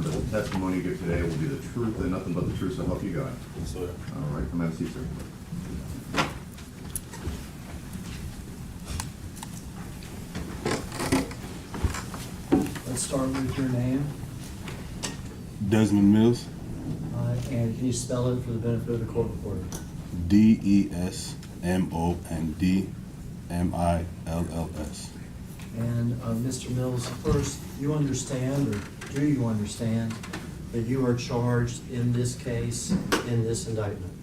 affirm that the testimony you give today will be the truth and nothing but the truth, so help you God? Yes, sir. All right, come have a seat, sir. Let's start with your name, Desmond Mills, and can you spell it for the benefit of the court reporter? DESMONDMILLS. And Mr. Mills, first, you understand, or do you understand, that you are charged in this case, in this indictment?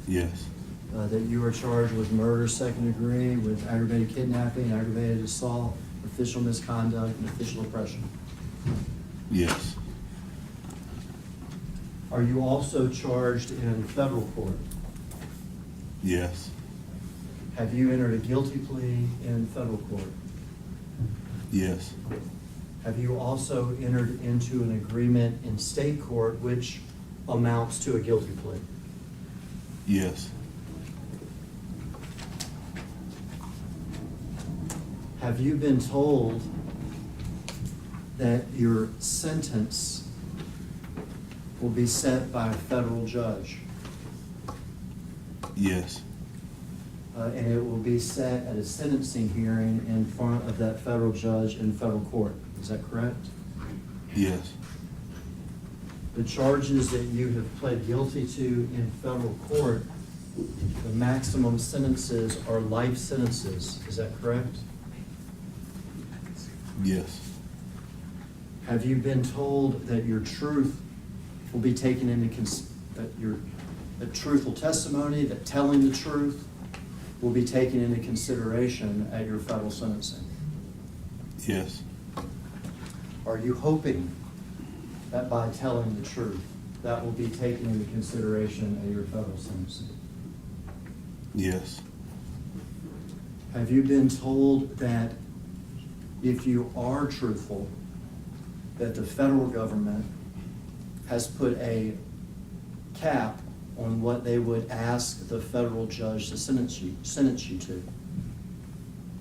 Yes. That you are charged with murder, second degree, with aggravated kidnapping, aggravated assault, official misconduct, and official oppression? Yes. Are you also charged in federal court? Yes. Have you entered a guilty plea in federal court? Yes. Have you also entered into an agreement in state court which amounts to a guilty plea? Yes. Have you been told that your sentence will be set by a federal judge? Yes. And it will be set at a sentencing hearing in front of that federal judge in federal court. Is that correct? Yes. The charges that you have pled guilty to in federal court, the maximum sentences are life sentences. Is that correct? Yes. Have you been told that your truth will be taken into that truthful testimony, that telling the truth will be taken into consideration at your federal sentencing? Yes. Are you hoping that by telling the truth, that will be taken into consideration at your federal sentencing? Yes. Have you been told that if you are truthful, that the federal government has put a cap on what they would ask the federal judge to sentence you to?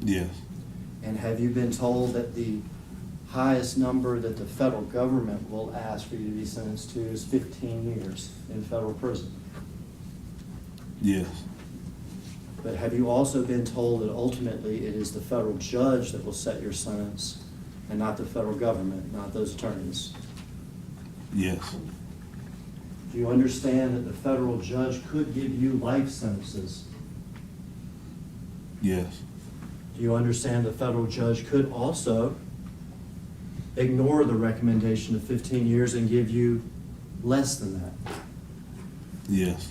Yes. And have you been told that the highest number that the federal government will ask for you to be sentenced to is 15 years in federal prison? Yes. But have you also been told that ultimately it is the federal judge that will set your sentence and not the federal government, not those attorneys? Yes. Do you understand that the federal judge could give you life sentences? Yes. Do you understand the federal judge could also ignore the recommendation of 15 years and give you less than that? Yes.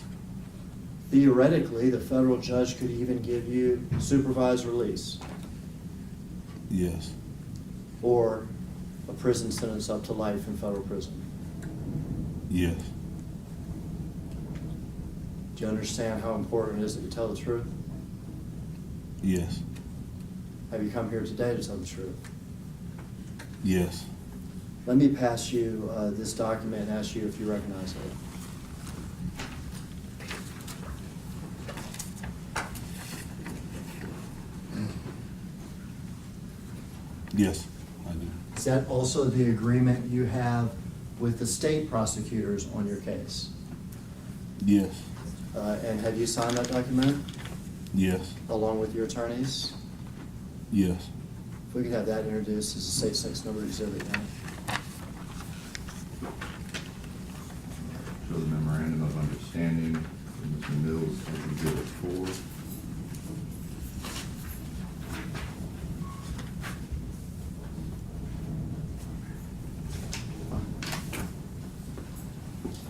Theoretically, the federal judge could even give you supervised release Yes. or a prison sentence up to life in federal prison. Yes. Do you understand how important it is that you tell the truth? Yes. Have you come here today to tell the truth? Yes. Let me pass you this document and ask you if you recognize it. Yes. I do. Is that also the agreement you have with the state prosecutors on your case? Yes. And have you signed that document Yes. along with your attorneys? Yes. If we could have that introduced as a state 6 number exhibit now. Show the memorandum of understanding from Mr. Mills as Exhibit 4.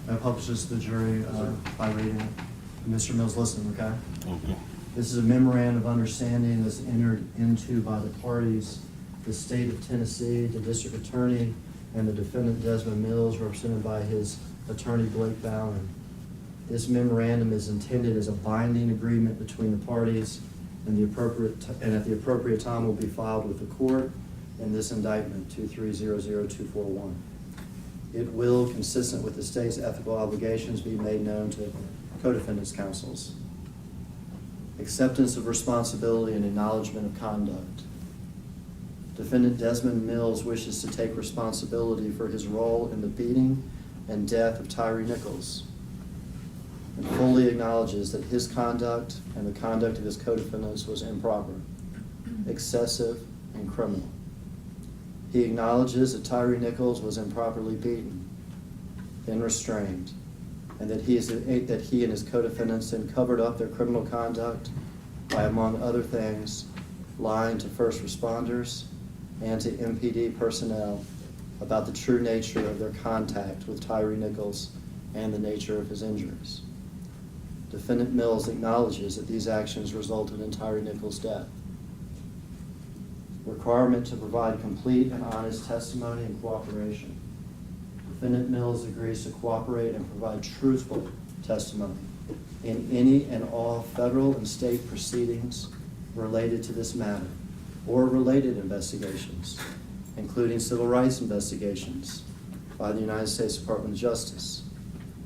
I publish this to the jury by reading it. Mr. Mills, listen, okay? Okay. This is a memorandum of understanding that's entered into by the parties, the state of Tennessee, the district attorney, and the defendant Desmond Mills, represented by his attorney Blake Ballin. This memorandum is intended as a binding agreement between the parties, and at the appropriate time will be filed with the court in this indictment 2300241. It will, consistent with the state's ethical obligations, be made known to co-defendants' counsels. Acceptance of responsibility and acknowledgement of conduct. Defendant Desmond Mills wishes to take responsibility for his role in the beating and death of Tyre Nichols, and fully acknowledges that his conduct and the conduct of his co-defendants was improper, excessive, and criminal. He acknowledges that Tyre Nichols was improperly beaten, then restrained, and that he and his co-defendants then covered up their criminal conduct by, among other things, lying to first responders and to MPD personnel about the true nature of their contact with Tyre Nichols and the nature of his injuries. Defendant Mills acknowledges that these actions resulted in Tyre Nichols' death. Requirement to provide complete and honest testimony and cooperation. Defendant Mills agrees to cooperate and provide truthful testimony in any and all federal and state proceedings related to this matter or related investigations, including civil rights investigations by the United States Department of Justice.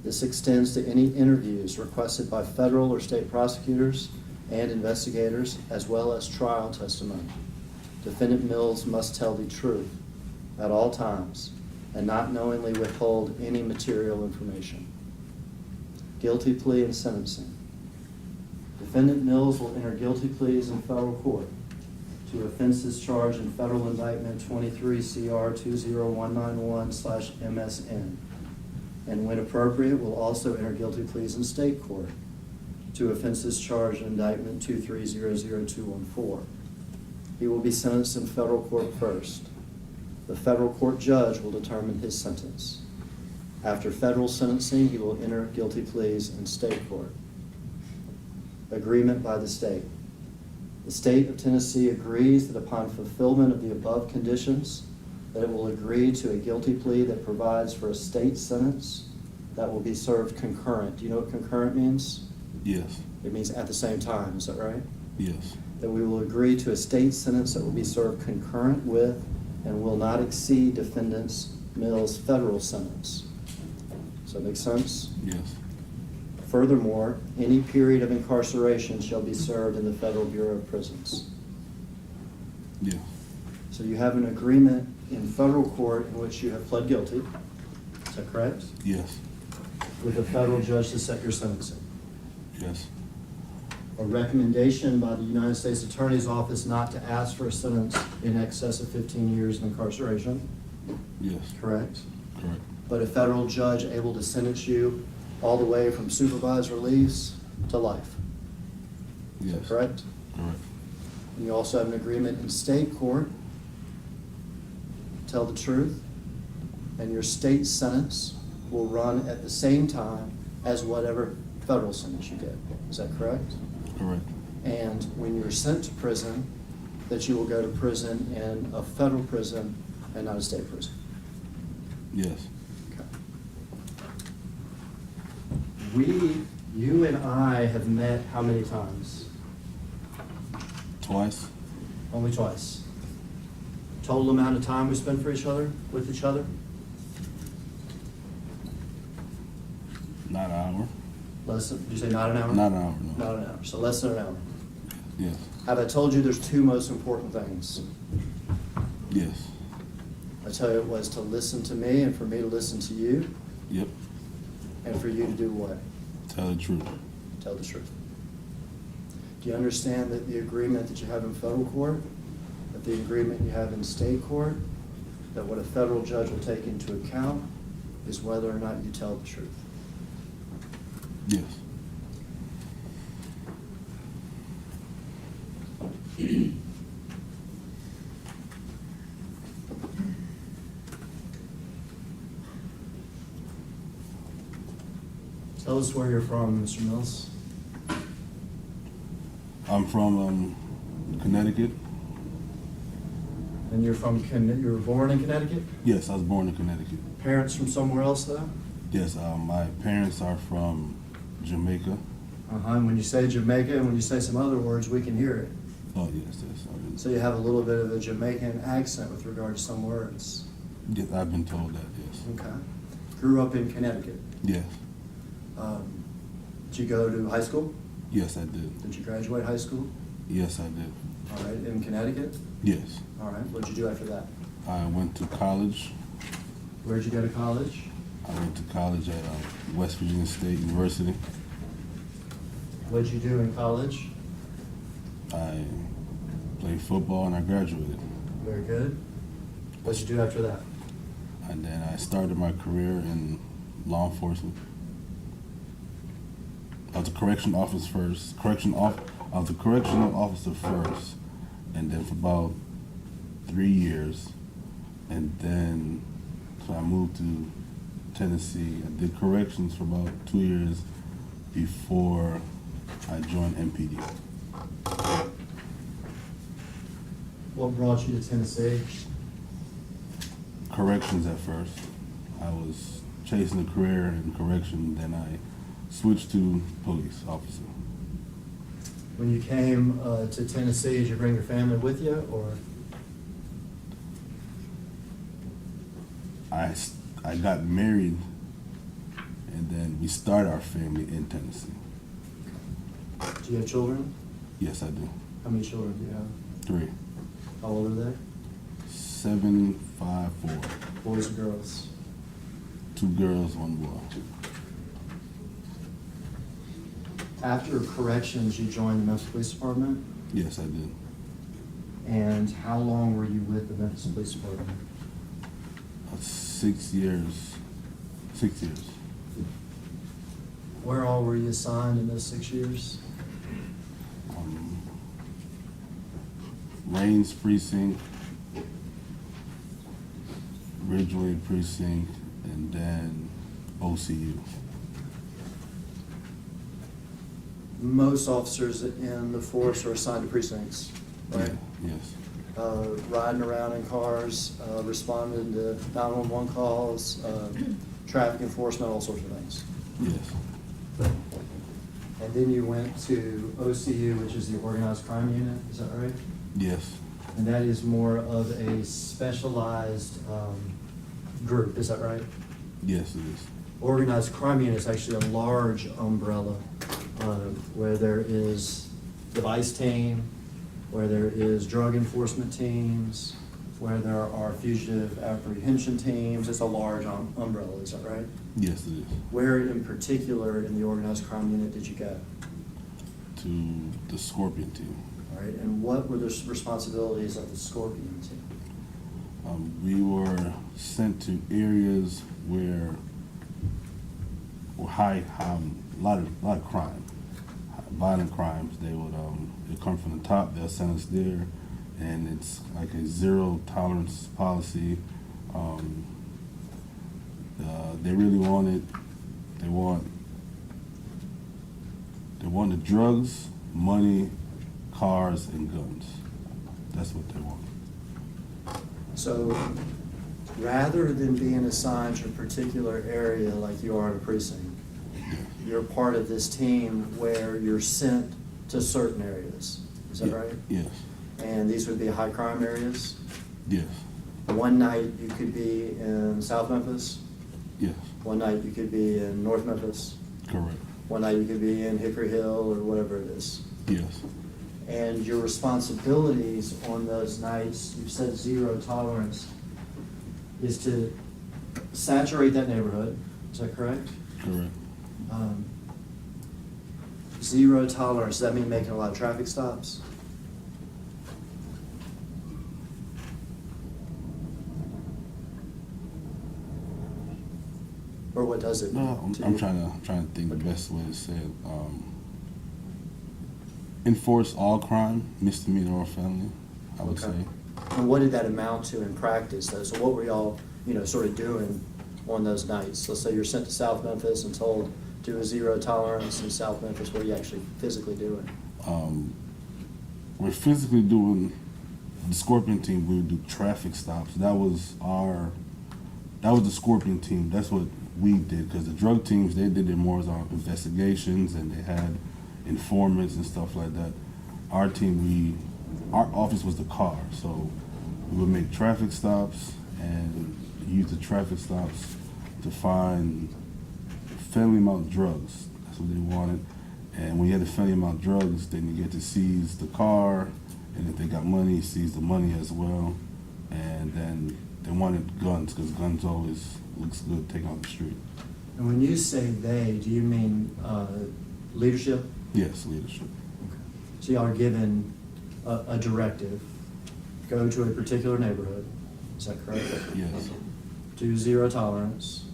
This extends to any interviews requested by federal or state prosecutors and investigators, as well as trial testimony. Defendant Mills must tell the truth at all times and not knowingly withhold any material information. Guilty plea and sentencing. Defendant Mills will enter guilty pleas in federal court to offenses charged in Federal Indictment 23 CR 20191/MSN, and when appropriate, will also enter guilty pleas in state court to offenses charged in Indictment 2300214. He will be sentenced in federal court first. The federal court judge will determine his sentence. After federal sentencing, he will enter guilty pleas in state court. Agreement by the state. The state of Tennessee agrees that upon fulfillment of the above conditions, that it will agree to a guilty plea that provides for a state sentence that will be served concurrent. Do you know what concurrent means? Yes. It means at the same time, is that right? Yes. That we will agree to a state sentence that will be served concurrent with and will not exceed defendant Mills' federal sentence. Does that make sense? Yes. Furthermore, any period of incarceration shall be served in the Federal Bureau of Prisons. Yes. So you have an agreement in federal court in which you have pled guilty, is that correct? Yes. With a federal judge to set your sentencing. Yes. A recommendation by the United States Attorney's Office not to ask for a sentence in excess of 15 years of incarceration, Yes. correct? Correct. But a federal judge able to sentence you all the way from supervised release to life. Is that Yes. correct? Correct. And you also have an agreement in state court, tell the truth, and your state sentence will run at the same time as whatever federal sentence you get. Is that correct? Correct. And when you're sent to prison, that you will go to prison in a federal prison and not a state prison. Yes. You and I have met how many times? Twice. Only twice. Total amount of time we spent with each other? Not an hour. Less than, did you say not an hour? Not an hour, no. Not an hour, so less than an hour. Yes. Have I told you there's two most important things? Yes. I tell you it was to listen to me and for me to listen to you, Yep. and for you to do what? Tell the truth. Tell the truth. Do you understand that the agreement that you have in federal court, that the agreement you have in state court, that what a federal judge will take into account is whether or not you tell the truth? Yes. Tell us where you're from, Mr. Mills. I'm from Connecticut. And you're you were born in Connecticut? Yes, I was born in Connecticut. Parents from somewhere else, though? Yes, my parents are from Jamaica. And when you say Jamaica and when you say some other words, we can hear it. Oh, yes, yes. So you have a little bit of a Jamaican accent with regard to some words. Yes, I've been told that, yes. Okay. Grew up in Connecticut. Yes. Did you go to high school? Yes, I did. Did you graduate high school? Yes, I did. All right, in Connecticut? Yes. All right, what'd you do after that? I went to college. Where'd you go to college? I went to college at West Virginia State University. What'd you do in college? I played football and I graduated. Very good. What'd you do after that? And then I started my career in law enforcement. I was a correction officer first. I was a correctional officer first, and then for about 3 years, and then so I moved to Tennessee. I did corrections for about 2 years before I joined MPD. What brought you to Tennessee? Corrections at first. I was chasing a career in correction, then I switched to police officer. When you came to Tennessee, did you bring your family with you, or? I got married, and then we started our family in Tennessee. Do you have children? Yes, I do. How many children do you have? 3. How old are they? 7, 5, 4. Boys or girls? 2 girls, 1 boy. After corrections, you joined the Memphis Police Department? Yes, I did. And how long were you with the Memphis Police Department? 6 years. 6 years. Where all were you assigned in those 6 years? Rains Precinct, Ridgeway Precinct, and then OCU. Most officers in the force are assigned to precincts, right? Yeah, yes. Riding around in cars, responding to 911 calls, traffic enforcement, all sorts of things. Yes. And then you went to OCU, which is the Organized Crime Unit, is that right? Yes. And that is more of a specialized group, is that right? Yes, it is. Organized Crime Unit is actually a large umbrella where there is the vice team, where there is drug enforcement teams, where there are fugitive apprehension teams. It's a large umbrella, is that right? Yes, it is. Where in particular in the Organized Crime Unit did you go? To the Scorpion team. All right, and what were the responsibilities of the Scorpion team? We were sent to areas where high, a lot of crime, violent crimes. They come from the top. They'll send us there, and it's like a zero tolerance policy. They really want it. They want the drugs, money, cars, and guns. That's what they want. So rather than being assigned to a particular area like you are in a precinct, you're part of this team where you're sent to certain areas. Is that right? Yes. And these would be high crime areas? Yes. One night you could be in South Memphis. Yes. One night you could be in North Memphis. Correct. One night you could be in Hickory Hill or whatever it is. Yes. And your responsibilities on those nights, you've said zero tolerance, is to saturate that neighborhood. Is that correct? Correct. Zero tolerance, does that mean making a lot of traffic stops? Or what does it mean? No, to I'm you? trying to think the best way to say it. Enforce all crime, misdemeanor or felony, I would Okay. say. And what did that amount to in practice, though? So what were y'all, sort of doing on those nights? Let's say you're sent to South Memphis and told do a zero tolerance in South Memphis. What are you actually physically doing? We're physically doing the Scorpion team. We would do traffic stops. That was the Scorpion team. That's what we did, because the drug teams, they did it more as our investigations, and they had informants and stuff like that. Our team, our office was the car, so we would make traffic stops and use the traffic stops to find a family amount of drugs. That's what they wanted. And when you have the felony amount drugs, then you get to seize the car, and if they got money, seize the money as well. And then they wanted guns, because guns always looks good taken off the street. And when you say they, do you mean leadership? Yes, leadership. So y'all are given a directive, go to a particular neighborhood, is that correct? Yes. Do zero tolerance,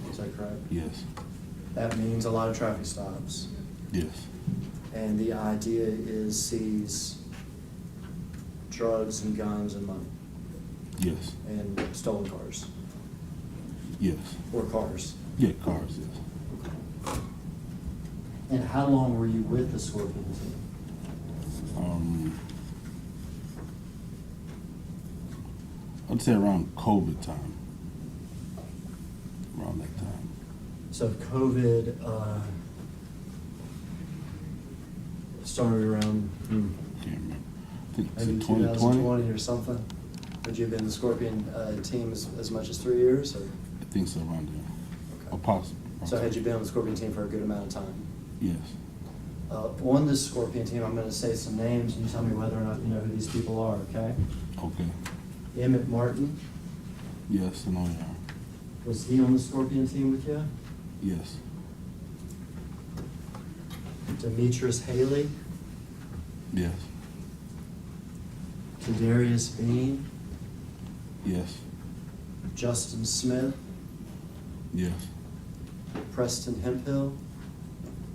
is that correct? Yes. That means a lot of traffic stops. Yes. And the idea is seize drugs and guns and money Yes. and stolen cars, Yes. or cars. Yeah, cars, yes. And how long were you with the Scorpion team? I'd say around COVID time. Around that time. So COVID started around Can't remember. I think it's maybe in 2020. 2020 or something? Would you have been in the Scorpion team as much as 3 years? Or? I think so, around there. Okay. Or possible. So had you been on the Scorpion team for a good amount of time? Yes. On this Scorpion team, I'm going to say some names, and you tell me whether or not you know who these people are, okay? Okay. Emmett Martin, Yes, I know you are. was he on the Scorpion team with you? Yes. Demetrius Haley, Yes. Kadarius Bean, Yes. Justin Smith, Yes. Preston Hemphill,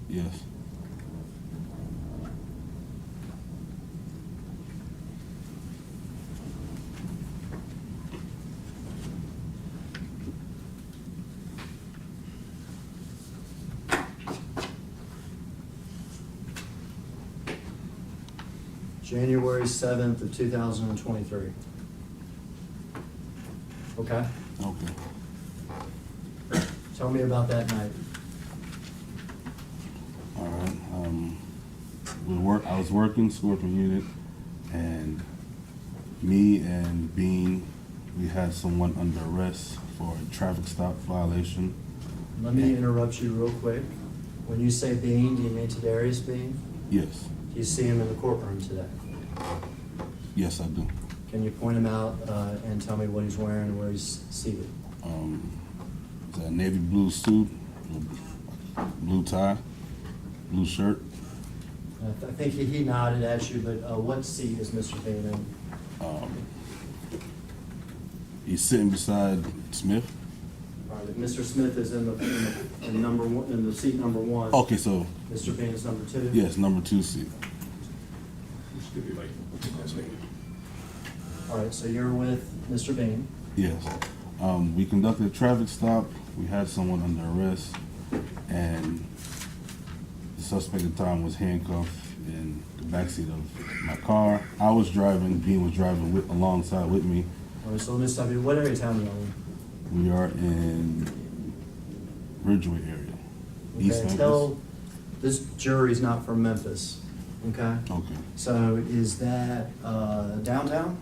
Yes. January 7th of 2023. Okay? Okay. Tell me about that night. All right. I was working Scorpion unit, and me and Bean, we had someone under arrest for a traffic stop violation. Let me interrupt you real quick. When you say Bean, do you mean Kadarius Bean? Yes. Do you see him in the courtroom today? Yes, I do. Can you point him out and tell me what he's wearing and where he's seated? It's a navy blue suit, blue tie, blue shirt. I think he nodded at you, but what seat is Mr. Bean in? He's sitting beside Smith. All right, Mr. Smith is in number one, in the seat number one. Okay, so Mr. Bean is number two? yes, number 2 seat. All right, so you're with Mr. Bean. Yes. We conducted a traffic stop. We had someone under arrest, and the suspect at the time was handcuffed in the backseat of my car. I was driving. Bean was driving alongside with me. All right, so let me stop you. What area of town are you in? We are in Ridgeway area. East Okay, Memphis. tell, this jury's not from Memphis, okay? Okay. So is that downtown?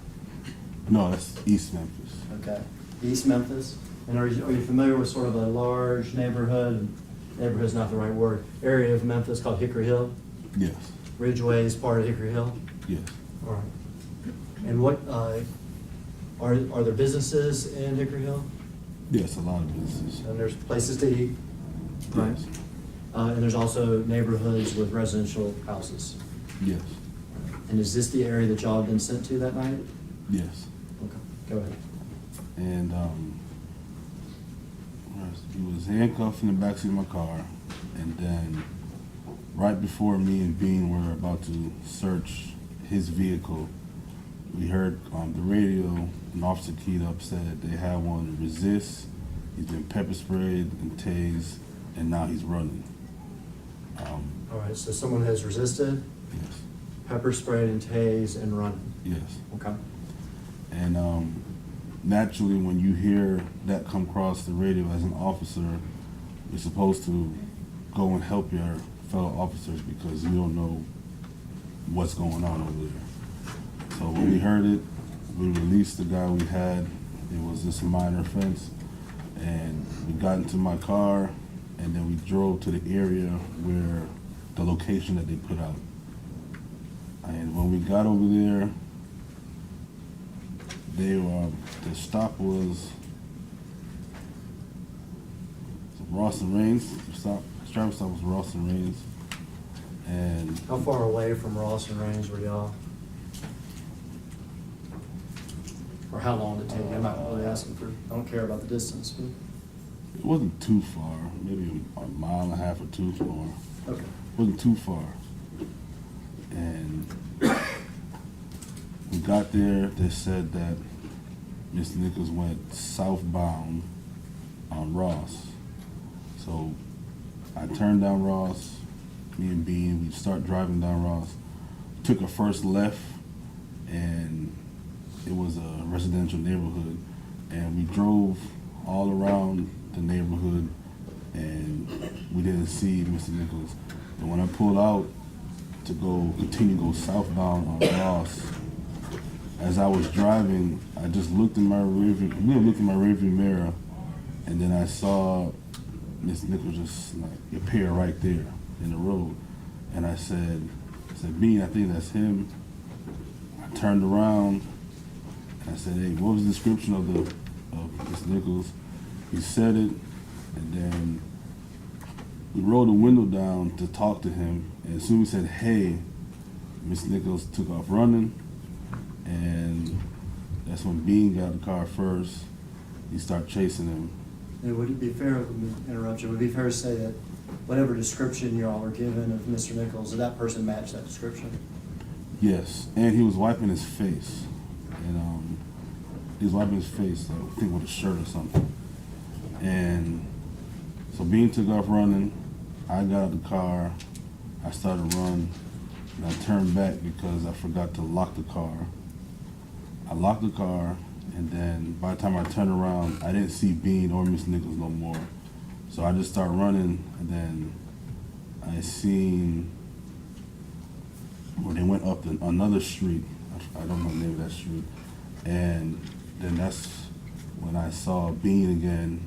No, that's East Memphis. Okay, East Memphis. And are you familiar with sort of a large neighborhood? Neighborhood's not the right word. Area of Memphis called Hickory Hill? Yes. Ridgeway is part of Hickory Hill? Yes. All right. And what, are there businesses in Hickory Hill? Yes, a lot of businesses. And there's places to eat? Right. Yes. And there's also neighborhoods with residential houses. Yes. And is this the area that y'all have been sent to that night? Yes. Okay, go ahead. And he was handcuffed in the backseat of my car, and then right before me and Bean were about to search his vehicle, we heard on the radio an officer keyed up said they had one resist. He's been pepper sprayed and tased, and now he's running. All right, so someone has resisted, Yes. pepper sprayed and tased and running. Yes. Okay. And naturally, when you hear that come across the radio as an officer, you're supposed to go and help your fellow officers because you don't know what's going on over there. So when we heard it, we released the guy we had. It was just a minor offense. And we got into my car, and then we drove to the area where the location that they put out. And when we got over there, the stop was Ross and Rains. The traffic stop was Ross and Rains. And How far away from Ross and Rains were y'all? Or how long did it take you? I'm not really asking for, I don't care about the distance, but, it wasn't too far, maybe a mile and a half or two more. okay. It wasn't too far. And we got there, they said that Mr. Nichols went southbound on Ross. So I turned down Ross, me and Bean, we start driving down Ross, took a first left, and it was a residential neighborhood, and we drove all around the neighborhood, and we didn't see Mr. Nichols. And when I pulled out to continue to go southbound on Ross, as I was driving, I just looked in my rearview mirror, and then I saw Mr. Nichols just like appear right there in the road, and I said, Bean, I think that's him. I turned around. I said, hey, what was the description of Mr. Nichols? He said it, and then we rolled the window down to talk to him, and as soon as he said, hey, Mr. Nichols took off running, and that's when Bean got the car first. He started chasing him. And would it be fair, let me interrupt you, would it be fair to say that whatever description you all were given of Mr. Nichols, did that person match that description? Yes, and he was wiping his face. And he was wiping his face, I think with a shirt or something. And so Bean took off running. I got out of the car. I started to run. And I turned back because I forgot to lock the car. I locked the car, and then by the time I turned around, I didn't see Bean or Mr. Nichols no more. So I just started running, and then I seen where they went up another street. I don't know the name of that street. And then that's when I saw Bean again,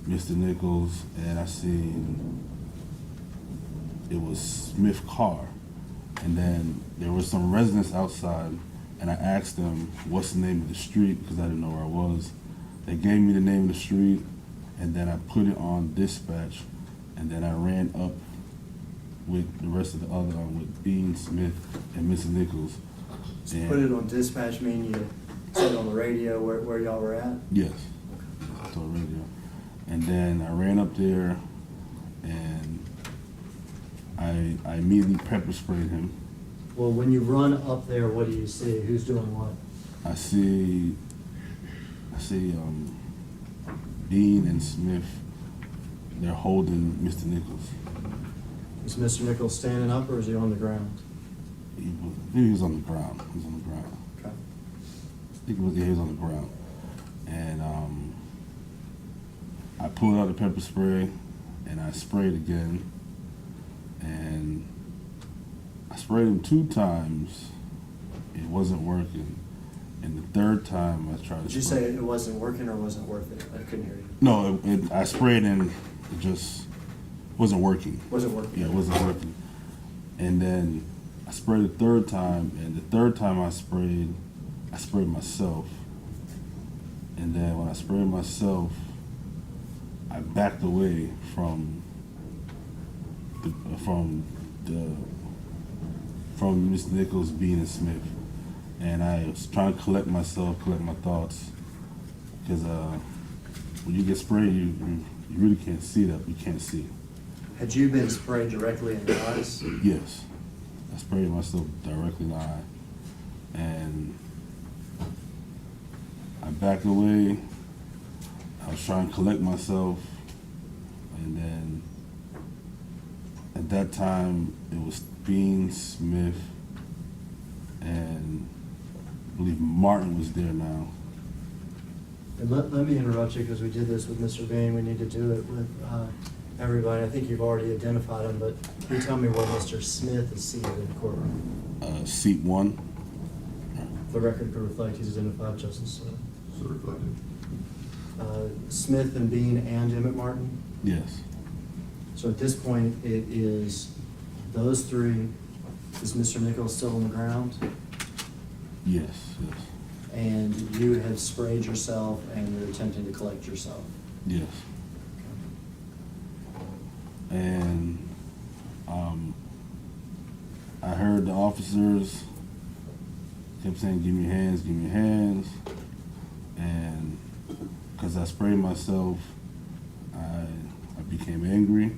Mr. Nichols, and I seen it was Smith's car. And then there was some residents outside, and I asked them what's the name of the street because I didn't know where I was. They gave me the name of the street, and then I put it on dispatch, and then I ran up with the rest of the other, with Bean, Smith, and Mr. Nichols. So put it on dispatch, mean you said on the radio where y'all were at? Yes, to the radio. And then I ran up there, and I immediately pepper sprayed him. Well, when you run up there, what do you see? Who's doing what? I see Dean and Smith. They're holding Mr. Nichols. Is Mr. Nichols standing up or is he on the ground? He was on the ground. He was on the ground. Okay. I think he was on the ground. And I pulled out the pepper spray, and I sprayed again. And I sprayed him 2 times. It wasn't working. And the third time I tried to Did you say it wasn't working or wasn't worth it? I couldn't hear you. No, I sprayed and it just wasn't working. Wasn't working? Yeah, it wasn't working. And then I sprayed the third time, and the third time I sprayed myself. And then when I sprayed myself, I backed away from Mr. Nichols, Bean, and Smith. And I was trying to collect my thoughts, because when you get sprayed, you really can't see that. You can't see. Had you been sprayed directly in the eyes? Yes, I sprayed myself directly in the eye, and I backed away. I was trying to collect myself, and then at that time it was Bean, Smith, and I believe Martin was there now. And let me interrupt you because we did this with Mr. Bain. We need to do it with everybody. I think you've already identified him, but can you tell me where Mr. Smith is seated in the courtroom? Seat 1. The record could reflect he's identified, Justice. So reflected. Smith and Bean and Emmett Martin? Yes. So at this point, it is those three. Is Mr. Nichols still on the ground? Yes, yes, And you have sprayed yourself and you're attempting to collect yourself? yes. And I heard the officers kept saying, give me your hands, give me your hands. And because I sprayed myself, I became angry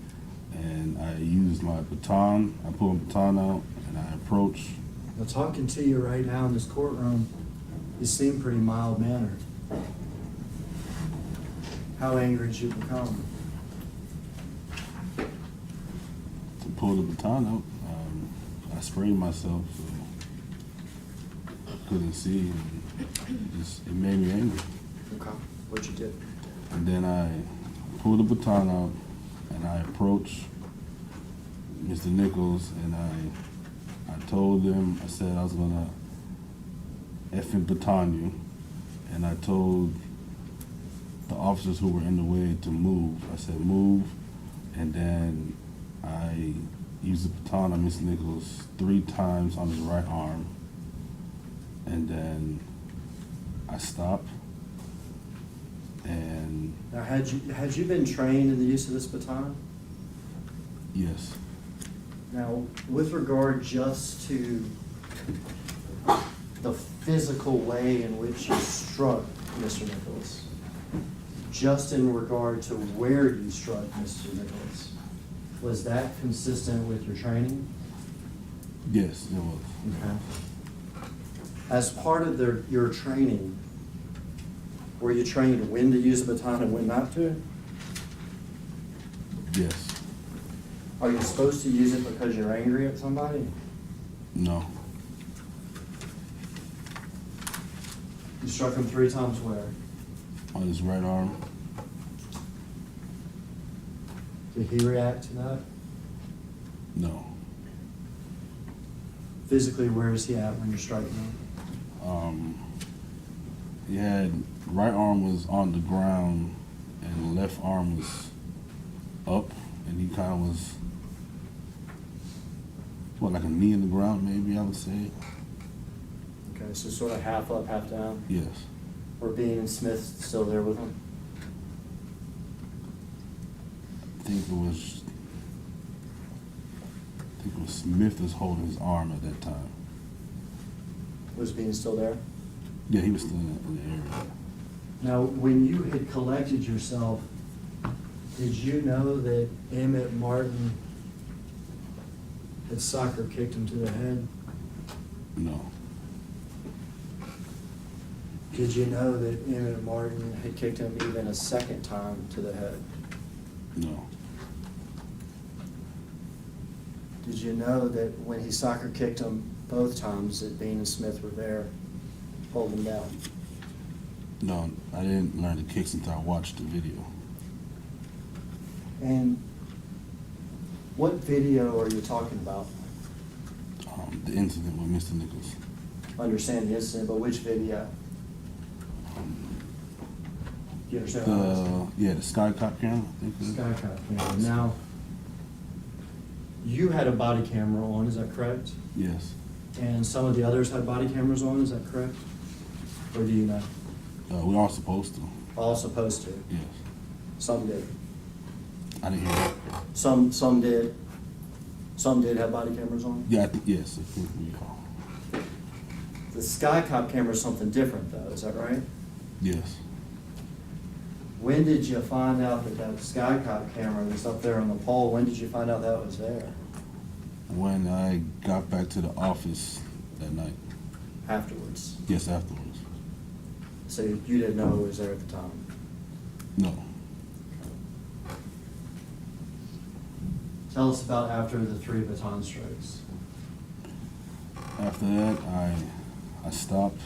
and I used my baton. I pulled my baton out and I approached. Now, talking to you right now in this courtroom, you seem pretty mild-mannered. How angry did you become? To pull the baton out, I sprayed myself, so I couldn't see, and it made me angry. Okay. What'd you do? And then I pulled the baton out, and I approached Mr. Nichols, and I told him, I said I was gonna effing baton you, and I told the officers who were in the way to move. I said move, and then I used the baton on Mr. Nichols 3 times on his right arm, and then I stopped. And Now, had you been trained in the use of this baton? yes, Now, with regard just to the physical way in which you struck Mr. Nichols, just in regard to where you struck Mr. Nichols, was that consistent with your training? yes, it was. Okay. As part of your training, were you trained when to use the baton and when not to? Yes. Are you supposed to use it because you're angry at somebody? No. You struck him 3 times where? On his right arm. Did he react to that? No. Physically, where is he at when you're striking him? He had right arm was on the ground and left arm was up, and he kind of was like a knee in the ground, maybe I would say. Okay, so sort of half up, half down. Yes. Were Bean and Smith still there with him? I think it was Smith was holding his arm at that time. Was Bean still there? Yeah, he was still in the area. Now, when you had collected yourself, did you know that Emmett Martin had soccer kicked him to the head? No. Did you know that Emmett Martin had kicked him even a second time to the head? No. Did you know that when he soccer kicked him both times that Bean and Smith were there holding him down? No, I didn't learn the kicks until I watched the video. And what video are you talking about? The incident with Mr. Nichols. I understand the incident, but which video? Do you understand what I'm asking? The Sky Cop camera, I think it is. Skycop camera. Now, you had a body camera on, is that correct? Yes. And some of the others had body cameras on, is that correct? Or do you know? We are supposed to. All supposed to. Yes. Some did. I didn't hear it. Some did. Some did have body cameras on. Yeah, yes. I think we are. The Skycop camera is something different, though. Is that right? Yes. When did you find out that that Skycop camera that's up there on the pole? When did you find out that was there? When I got back to the office that night. Afterwards. Yes, afterwards. So you didn't know it was there at the time. No. Tell us about after the 3 baton strikes. After that, I stopped,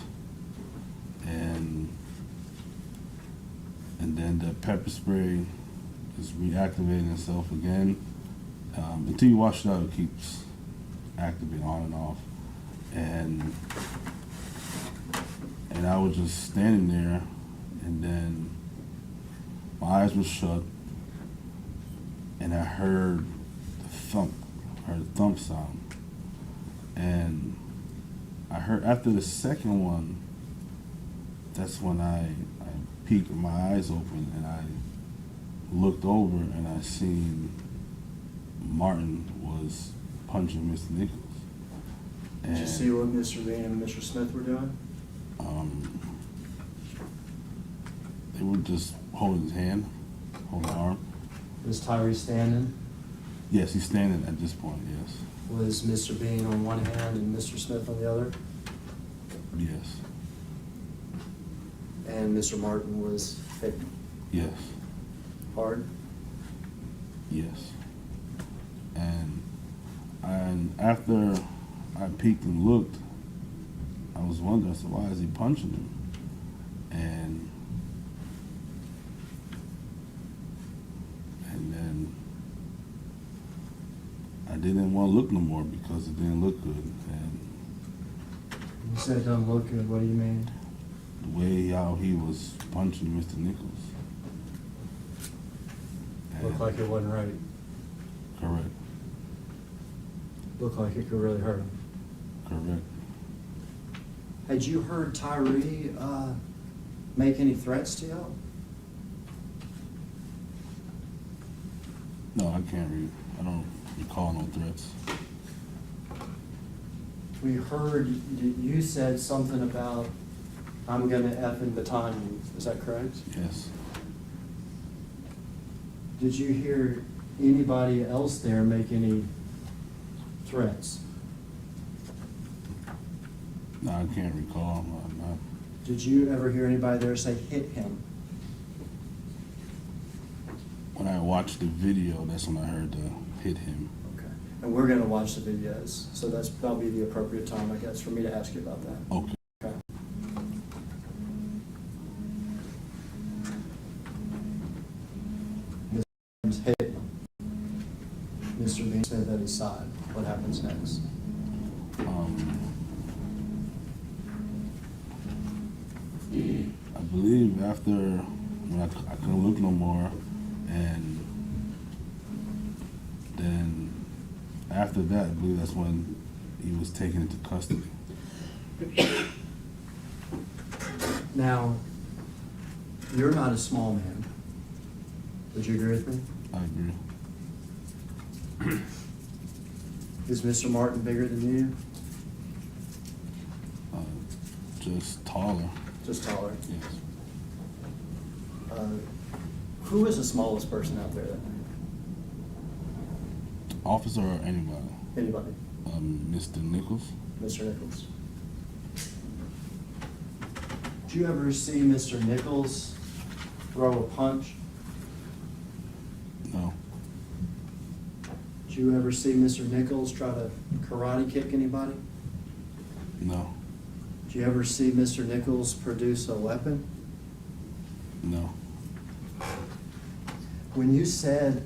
and then the pepper spray just reactivating itself again. Until you wash it out, it keeps activating on and off. And I was just standing there, and then my eyes were shut, and I heard the thump sound. And I heard after the second one, that's when I peeked with my eyes open and I looked over and I seen Martin was punching Mr. Nichols. Did you see what Mr. Bean and Mr. Smith were doing? They were just holding his hand, holding the arm. Was Tyre standing? Yes, he's standing at this point, yes. Was Mr. Bean on one hand and Mr. Smith on the other? Yes. And Mr. Martin was hit Yes. hard? Yes. And after I peeked and looked, I was wondering, so why is he punching him? And then I didn't want to look no more because it didn't look good. And You said it doesn't look good. What do you mean? the way how he was punching Mr. Nichols. Looked like it wasn't right. Correct. Looked like it could really hurt him. Correct. Had you heard Tyre make any threats to y'all? No, I don't recall no threats. We heard you said something about, I'm gonna effing baton you. Is that correct? Yes. Did you hear anybody else there make any threats? No, I can't recall. I'm not. Did you ever hear anybody there say hit him? When I watched the video, that's when I heard the hit him. Okay. And we're gonna watch the videos, so that'll be the appropriate time, I guess, for me to ask you about that. Okay. Okay. Mr. James hit him. Mr. Bean said that he side. What happens next? I believe after when I couldn't look no more, and then after that, I believe that's when he was taken into custody. Now, you're not a small man. Would you agree with me? I agree. Is Mr. Martin bigger than you? Just taller. Just taller? Yes. Who was the smallest person out there that night? Officer or anybody? Anybody? Mr. Nichols. Mr. Nichols. Did you ever see Mr. Nichols throw a punch? No. Did you ever see Mr. Nichols try to karate kick anybody? No. Did you ever see Mr. Nichols produce a weapon? No. When you said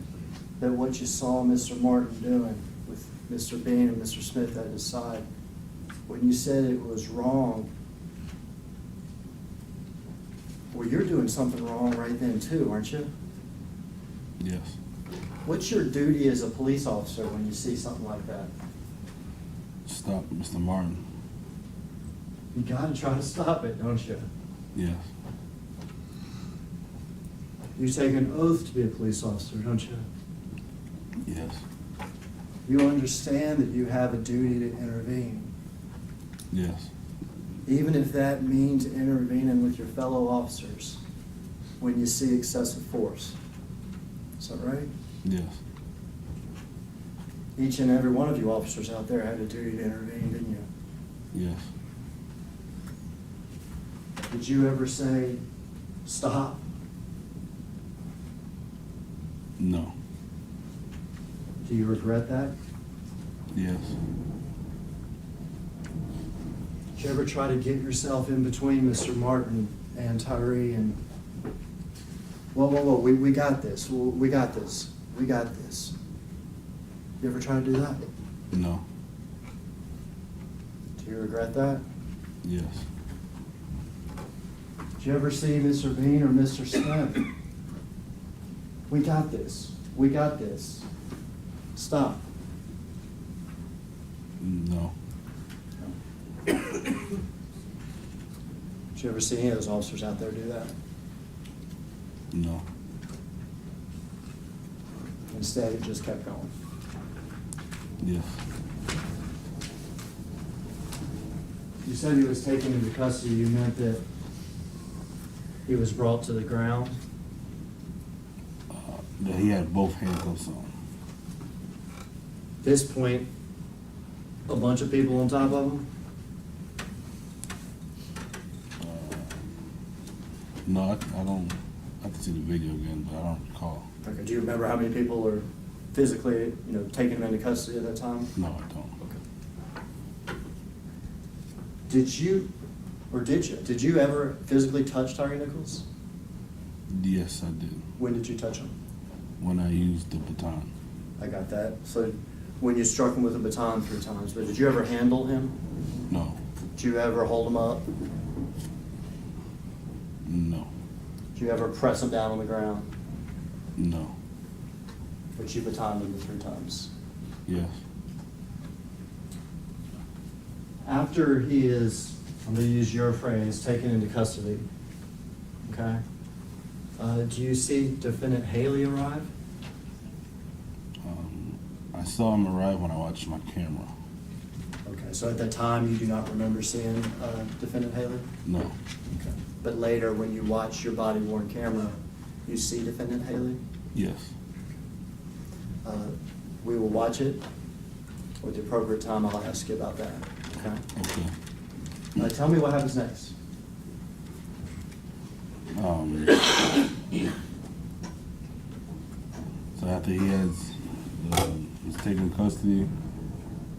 that what you saw Mr. Martin doing with Mr. Bean and Mr. Smith at his side, when you said it was wrong, well, you're doing something wrong right then too, aren't you? Yes. What's your duty as a police officer when you see something like that? Stop Mr. Martin. You gotta try to stop it, don't you? Yes. You take an oath to be a police officer, don't you? Yes. You understand that you have a duty to intervene, Yes. even if that means intervening with your fellow officers when you see excessive force. Is that right? Yes. Each and every one of you officers out there had a duty to intervene, didn't you? Yes. Did you ever say, stop? No. Do you regret that? Yes. Did you ever try to get yourself in between Mr. Martin and Tyre and, whoa, we got this, we got this, we got this. You ever try to do that? No. Do you regret that? Yes. Did you ever see Mr. Bean or Mr. Smith? We got this. we got this. Stop. No. Did you ever see any of those officers out there do that? No. Instead, it just kept going. Yes. You said he was taken into custody. You meant that he was brought to the ground? That he had both handcuffs on. This point, a bunch of people on top of him? No, I don't. I can see the video again, but I don't recall. Okay, do you remember how many people were physically, taking him into custody at that time? No, I don't. Okay. Did you ever physically touch Tyre Nichols? Yes, I did. When did you touch him? When I used the baton. I got that. So when you struck him with a baton 3 times, but did you ever handle him? No. Did you ever hold him up? No. Did you ever press him down on the ground? No. But you batoned him the 3 times. Yes. After he is, I'm going to use your phrase, taken into custody, okay? Do you see Defendant Haley arrive? I saw him arrive when I watched my camera. Okay, so at that time, you do not remember seeing Defendant Haley? No. Okay. But later, when you watch your body-worn camera, you see Defendant Haley? Yes. We will watch it. With the appropriate time, I'll ask you about that, okay? Okay. Tell me what happens next. So after he was taken custody,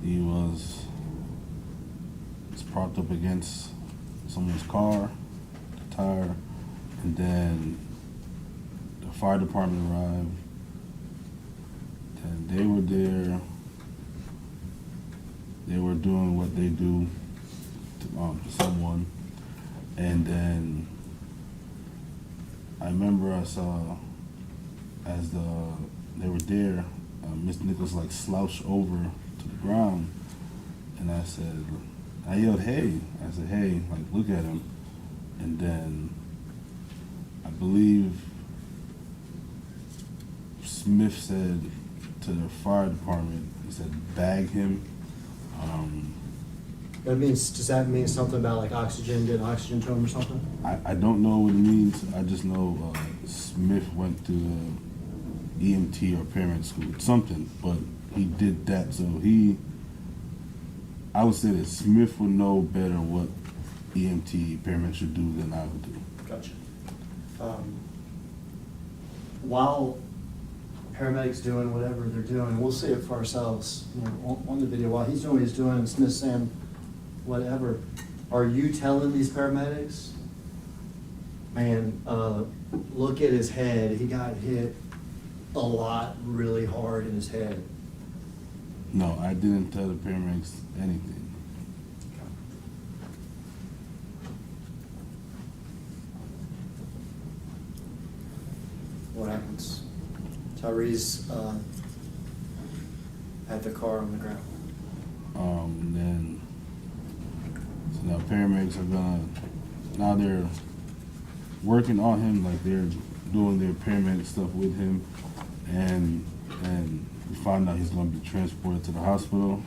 he was propped up against someone's car, the tire, and then the fire department arrived. And they were there. They were doing what they do to someone, and then I remember I saw as they were there, Miss Nichols slouched over to the ground, and I yelled, "Hey!" I said, "Hey!" Look at him, and then I believe Smith said to the fire department, he said, "Bag him." Does that mean something about oxygen, getting oxygen to him or something? I don't know what it means. I just know Smith went to EMT or paramedic school, something, but he did that. So I would say that Smith would know better what EMT paramedic should do than I would do. Gotcha. While paramedics doing whatever they're doing, we'll see it for ourselves. On the video, while he's doing what he's doing, and Smith's saying whatever, are you telling these paramedics, man, look at his head, he got hit a lot really hard in his head? No, I didn't tell the paramedics anything. What happens? Tyree's at the car on the ground. Then so now paramedics are now they're working on him, they're doing their paramedic stuff with him, and we find out he's going to be transported to the hospital.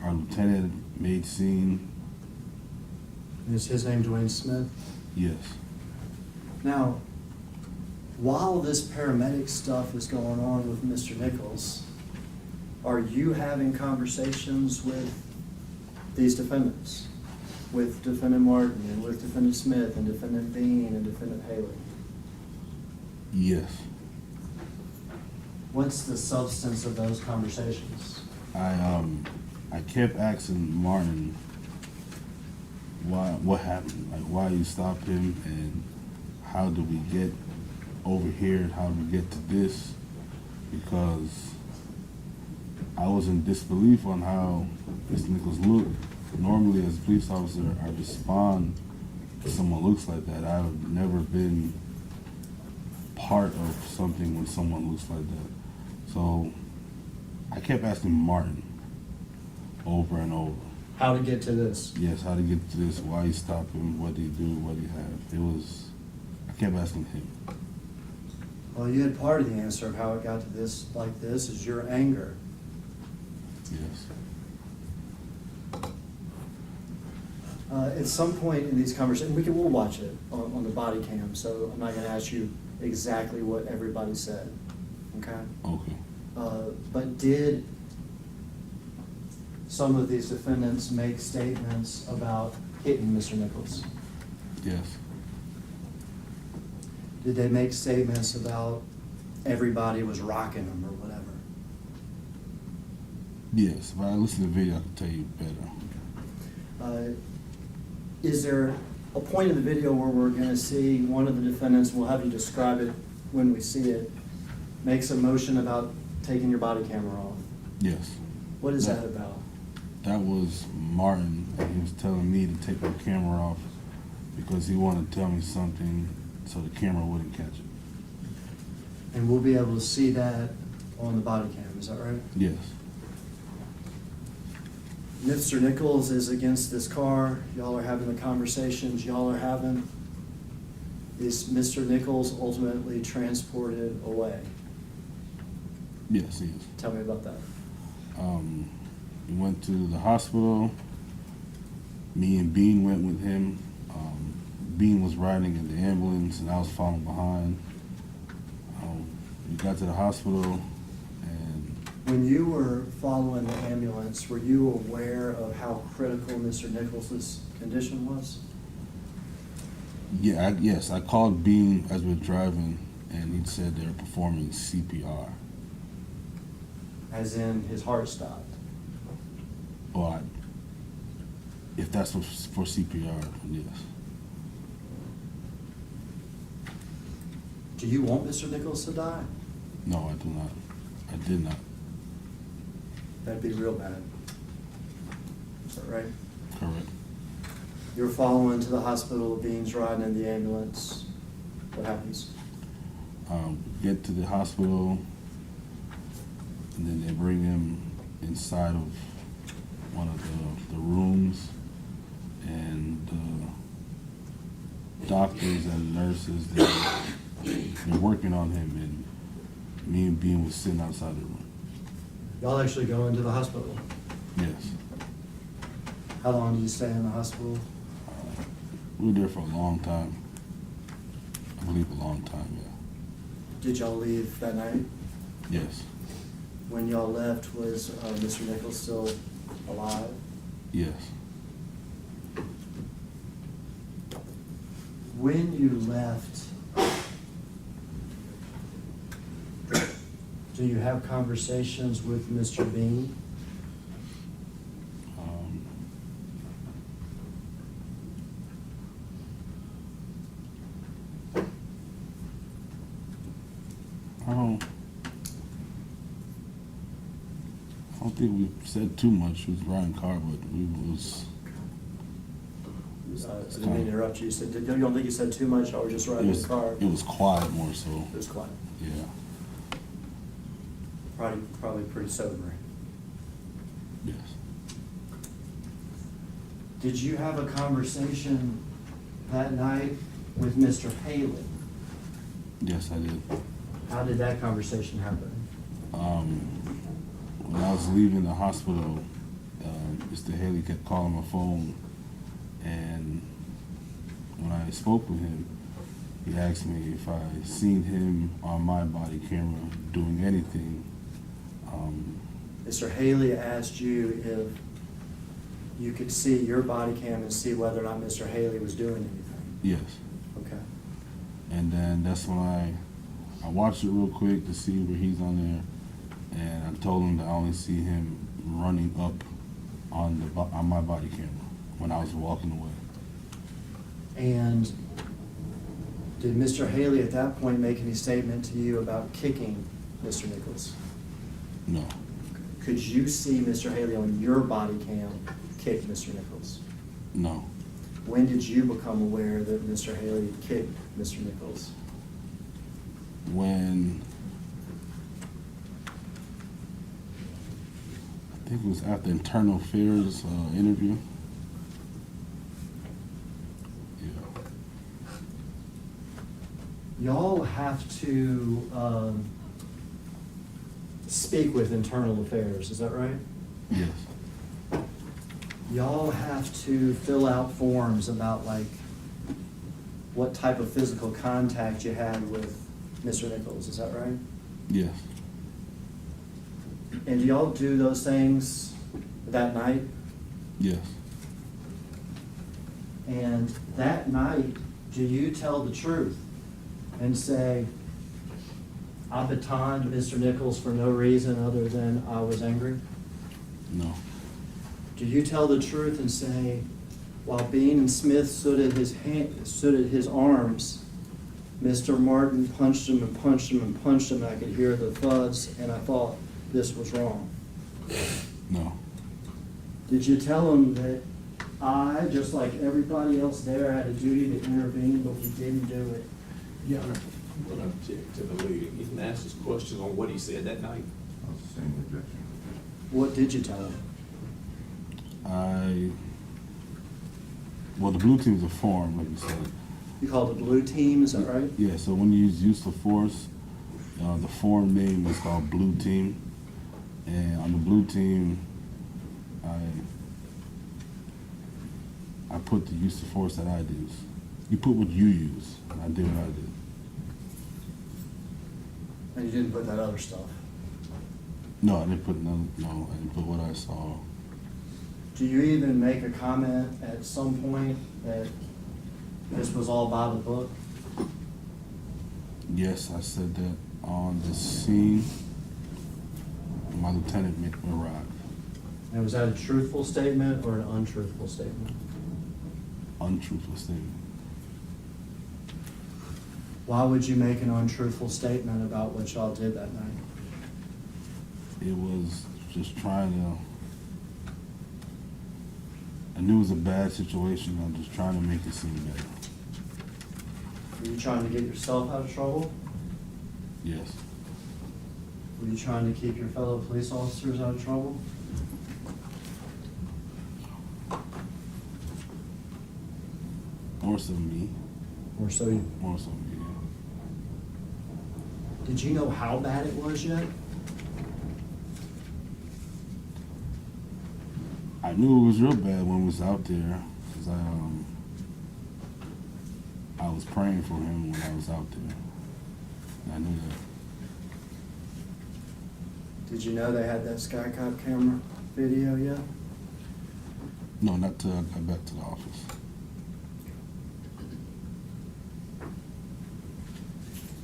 Our lieutenant made scene. Is his name Dwayne Smith? Yes. Now, while this paramedic stuff is going on with Mr. Nichols, are you having conversations with these defendants? With Defendant Martin and with Defendant Smith and Defendant Bean and Defendant Haley? Yes. What's the substance of those conversations? I kept asking Martin what happened, why you stopped him, and how did we get over here, how did we get to this, because I was in disbelief on how Mr. Nichols looked. Normally as a police officer, I respond someone looks like that. I've never been part of something when someone looks like that. So I kept asking Martin over and over. How to get to this? Yes, how to get to this, why he stopped him, what did he do, what did he have. I kept asking him. Well, you had part of the answer of how it got to this, like this, is your anger. Yes. At some point in these conversations, we'll watch it on the body cam, so I'm not gonna ask you exactly what everybody said, okay? Okay. But did some of these defendants make statements about hitting Mr. Nichols? Yes. Did they make statements about everybody was rocking them or whatever? Yes. If I listen to the video, I can tell you better. Is there a point in the video where we're gonna see one of the defendants, we'll have you describe it when we see it, makes a motion about taking your body camera off? Yes. What is that about? That was Martin, and he was telling me to take my camera off because he wanted to tell me something so the camera wouldn't catch it. And we'll be able to see that on the body cam, is that right? Yes. Mr. Nichols is against this car, y'all are having the conversations y'all are having. Is Mr. Nichols ultimately transported away? Yes, he is. Tell me about that. He went to the hospital. Me and Bean went with him. Bean was riding in the ambulance, and I was following behind. We got to the hospital, and When you were following the ambulance, were you aware of how critical Mr. Nichols' condition was? yes, I called Bean as we were driving, and he said they were performing CPR. As in, his heart stopped? Or if that's for CPR, yes. Do you want Mr. Nichols to die? No, I do not. I did not. That'd be real bad. Is that right? Correct. You're following to the hospital, Bean's riding in the ambulance. What happens? Get to the hospital, and then they bring him inside of one of the rooms, and the doctors and nurses, they're working on him, and me and Bean was sitting outside the room. Y'all actually go into the hospital? Yes. How long do you stay in the hospital? We were there for a long time. I believe a long time, yeah. Did y'all leave that night? Yes. When y'all left, was Mr. Nichols still alive? Yes. When you left, do you have conversations with Mr. Bean? I don't think we said too much. We was riding car, but we was. I didn't mean to interrupt you. You said, you don't think you said too much, or just riding the car? It was quiet more so. It was quiet. Yeah. Probably pretty sobering. Yes. Did you have a conversation that night with Mr. Haley? Yes, I did. How did that conversation happen? When I was leaving the hospital, Mr. Haley kept calling my phone, and when I spoke with him, he asked me if I seen him on my body camera doing anything. Mr. Haley asked you if you could see your body cam and see whether or not Mr. Haley was doing anything? Yes. Okay. And then that's when I watched it real quick to see where he's on there, and I told him that I only see him running up on my body camera when I was walking away. And did Mr. Haley at that point make any statement to you about kicking Mr. Nichols? No. Could you see Mr. Haley on your body cam kick Mr. Nichols? No. When did you become aware that Mr. Haley kicked Mr. Nichols? When I think it was after internal affairs interview. Yeah. Y'all have to speak with internal affairs, is that right? Yes. Y'all have to fill out forms about like what type of physical contact you had with Mr. Nichols, is that right? Yes. And do y'all do those things that night? Yes. And that night, do you tell the truth and say, I batoned Mr. Nichols for no reason other than I was angry? No. Do you tell the truth and say, while Bean and Smith stood at his arms, Mr. Martin punched him and punched him and punched him, and I could hear the thuds, and I thought this was wrong? No. Did you tell him that I, just like everybody else there, had a duty to intervene, but we didn't do it? Yeah, I'm gonna object to the leading. He can ask us questions on what he said that night. I'll sustain the objection. What did you tell him? Well, the blue team's a form, like you said. You called the blue team, is that right? Yeah, so when you use of force, the form name is called blue team. And on the blue team, I put the use of force that I use. You put what you use, and I did what I did. And you didn't put that other stuff? No, I didn't put I didn't put what I saw. Do you even make a comment at some point that this was all by the book? Yes, I said that on the scene. My lieutenant arrived. And was that a truthful statement or an untruthful statement? Untruthful statement. Why would you make an untruthful statement about what y'all did that night? It was just trying to. I knew it was a bad situation. I'm just trying to make it seem better. Were you trying to get yourself out of trouble? Yes. Were you trying to keep your fellow police officers out of trouble? More so me. Or so you? More so me. Yeah. Did you know how bad it was yet? I knew it was real bad when we was out there, cause I was praying for him when I was out there. And I knew that. Did you know they had that Skycop camera video yet? No, not till I got back to the office.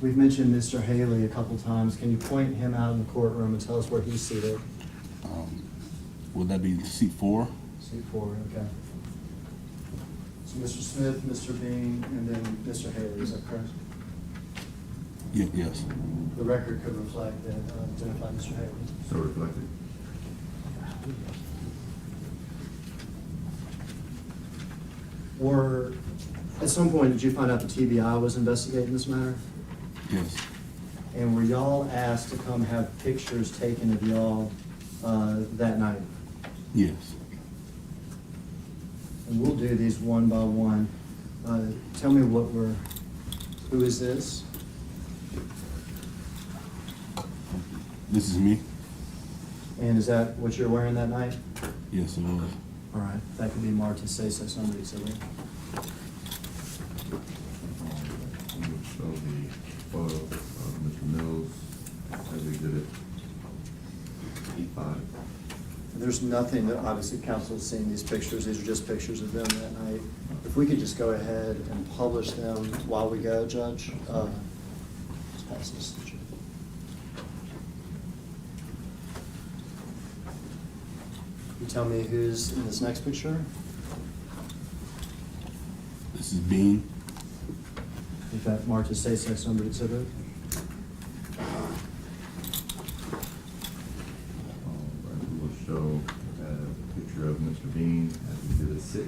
We've mentioned Mr. Haley a couple times. Can you point him out in the courtroom and tell us where he's seated? Would that be seat 4? Seat 4, okay. So Mr. Smith, Mr. Bean, and then Mr. Haley, is that correct? Yes. The record could reflect that, identify Mr. Haley. So reflected. Or, at some point, did you find out the TBI was investigating this matter? Yes. And were y'all asked to come have pictures taken of y'all that night? Yes. And we'll do these one by one. Tell me who is this? This is me? And is that what you're wearing that night? Yes, it was. All right, that could be marked as say so somebody said it. We will show the photo of Mr. Mills as exhibit E5. There's nothing that, obviously, council has seen these pictures. These are just pictures of them that night. If we could just go ahead and publish them while we go, Judge. Just pass this. You tell me who's in this next picture? This is Bean. If that marked as say sex number exhibit. We will show a picture of Mr. Bean as exhibit 6.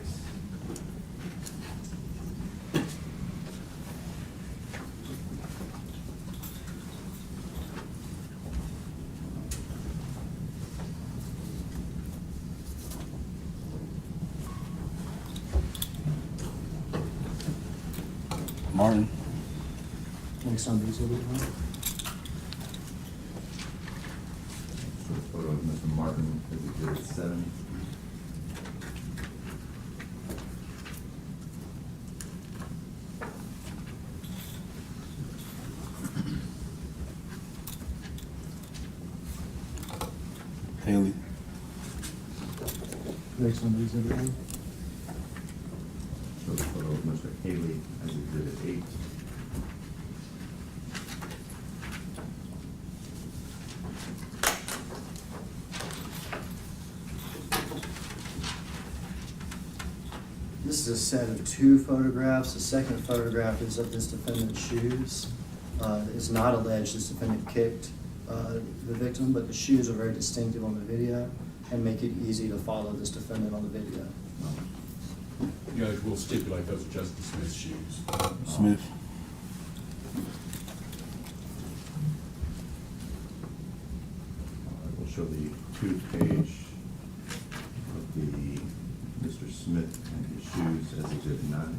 Martin. Next on the exhibit, huh? So the photo of Mr. Martin is exhibit 7. Haley. Next on the exhibit, huh? So the photo of Mr. Haley as exhibit 8. This is a set of 2 photographs. The second photograph is of this defendant's shoes. It's not alleged this defendant kicked the victim, but the shoes are very distinctive on the video and make it easy to follow this defendant on the video. Judge, we'll stipulate those are Justice Smith's shoes. Smith. We'll show the 2-page of the Mr. Smith and his shoes as exhibit 9.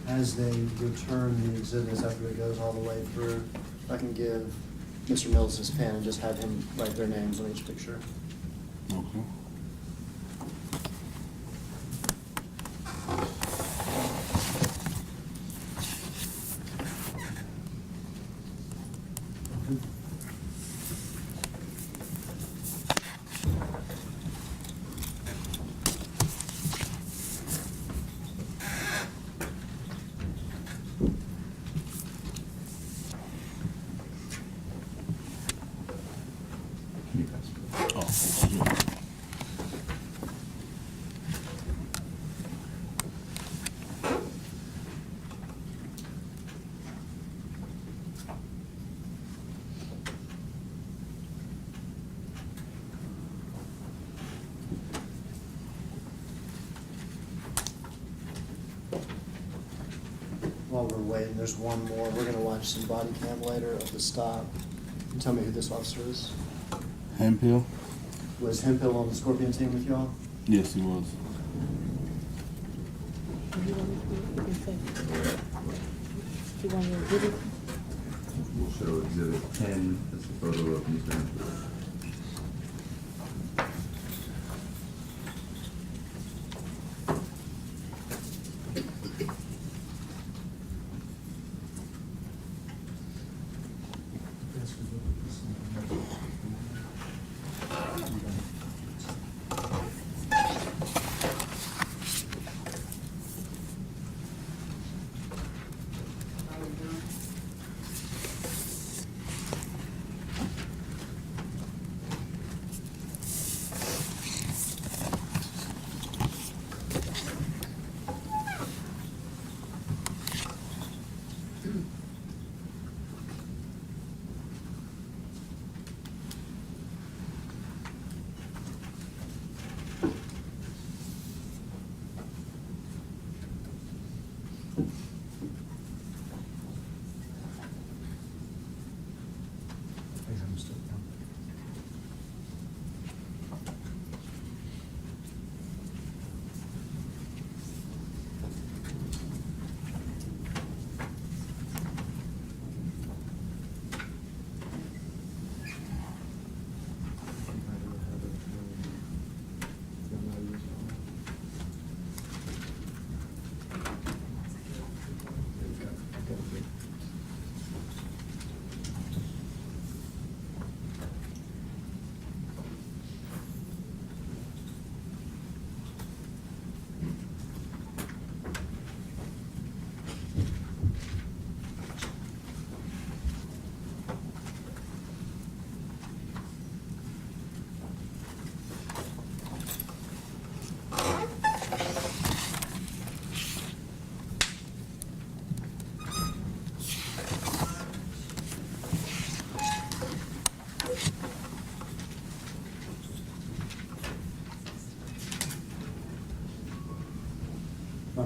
As they return the exhibits after it goes all the way through, I can give Mr. Mills his pen and just have him write their names on each picture. Okay. Can you pass it? Oh, sure. While we're waiting, there's one more. We're gonna watch some body cam later of the stop. And tell me who this officer is. Hempill? Was Hempill on the Scorpion team with y'all? Yes, he was. You want me to give it? We'll show exhibit 10 as the photo of Mr. Hempel.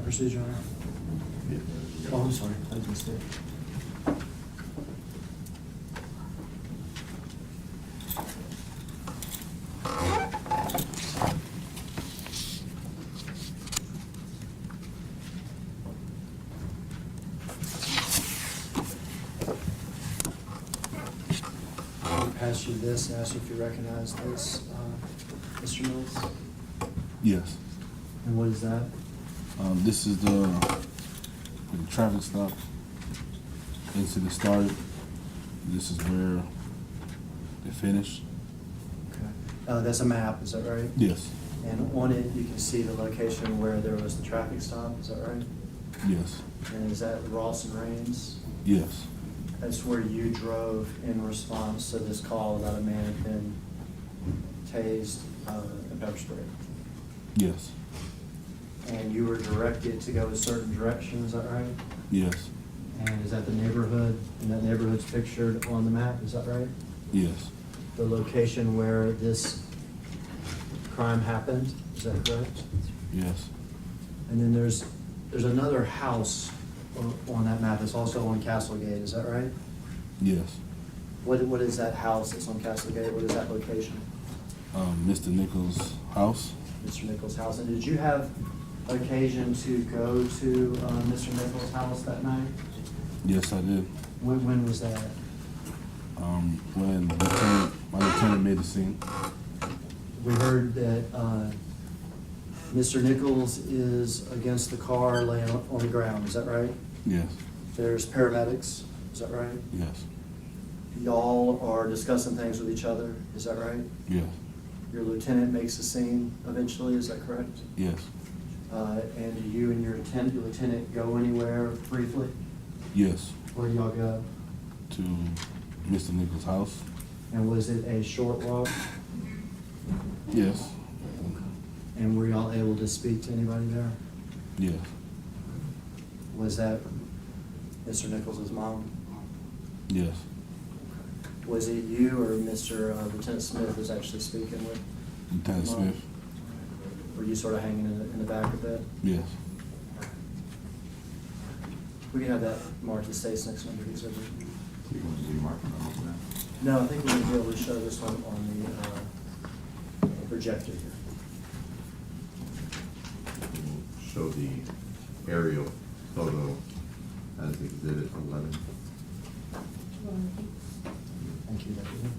proceed, Your Honor? Oh, I'm sorry, I was mistake. I'll pass you this and ask you if you recognize this, Mr. Mills. Yes. And what is that? This is the traffic stop. Incident started. This is where they finished. Okay. That's a map, is that right? Yes. And on it, you can see the location where there was the traffic stop, is that right? Yes. And is that Ross and Rains? Yes. That's where you drove in response to this call about a man had been tased and pepper sprayed. Yes. And you were directed to go a certain direction, is that right? Yes. And is that the neighborhood, and that neighborhood's pictured on the map, is that right? Yes. The location where this crime happened, is that correct? Yes. And then there's another house on that map that's also on Castlegate, is that right? Yes. What is that house that's on Castlegate? What is that location? Mr. Nichols' house. Mr. Nichols' house. And did you have occasion to go to Mr. Nichols' house that night? Yes, I did. When was that? When my lieutenant made the scene. We heard that Mr. Nichols is against the car laying on the ground, is that right? Yes. There's paramedics, is that right? Yes. Y'all are discussing things with each other, is that right? Yes. Your lieutenant makes the scene eventually, is that correct? Yes. And do you and your lieutenant go anywhere briefly? Yes. Where do y'all go? To Mr. Nichols' house. And was it a short walk? Yes. And were y'all able to speak to anybody there? Yes. Was that Mr. Nichols' mom? Yes. Was it you or Mr. Lieutenant Smith was actually speaking with? Lieutenant Mom? Smith. Were you sort of hanging in the back of that? Yes. We can have that marked as states next under exhibit. You want to do marking on this map? No, I think we're gonna be able to show this one on the projector here. We'll show the aerial photo as exhibit 11. Thank you, Deputy.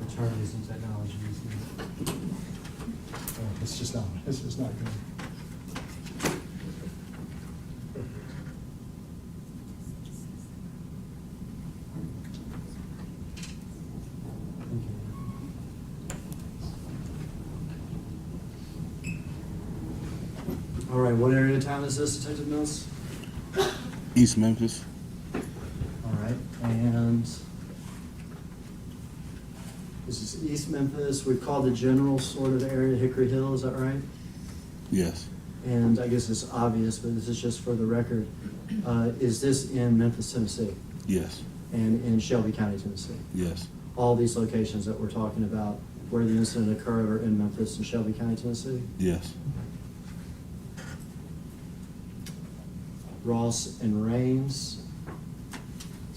Attorneys and technology. It's just not good. Thank you. All right, what area of town is this, Detective Mills? East Memphis. All right, and this is East Memphis. We've called the general sort of area Hickory Hill, is that right? Yes. And I guess it's obvious, but this is just for the record. Is this in Memphis, Tennessee? Yes. And in Shelby County, Tennessee? Yes. All these locations that we're talking about where the incident occurred are in Memphis and Shelby County, Tennessee? Yes. Ross and Rains,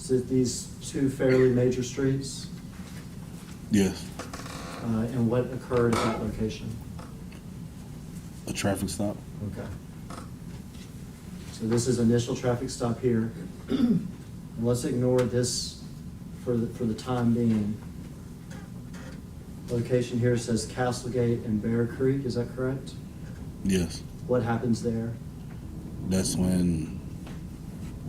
So these two fairly major streets, Yes. and what occurred at that location? A traffic stop? Okay. So this is initial traffic stop here. And let's ignore this for the time being. Location here says Castlegate and Bear Creek, is that correct? Yes. What happens there? That's when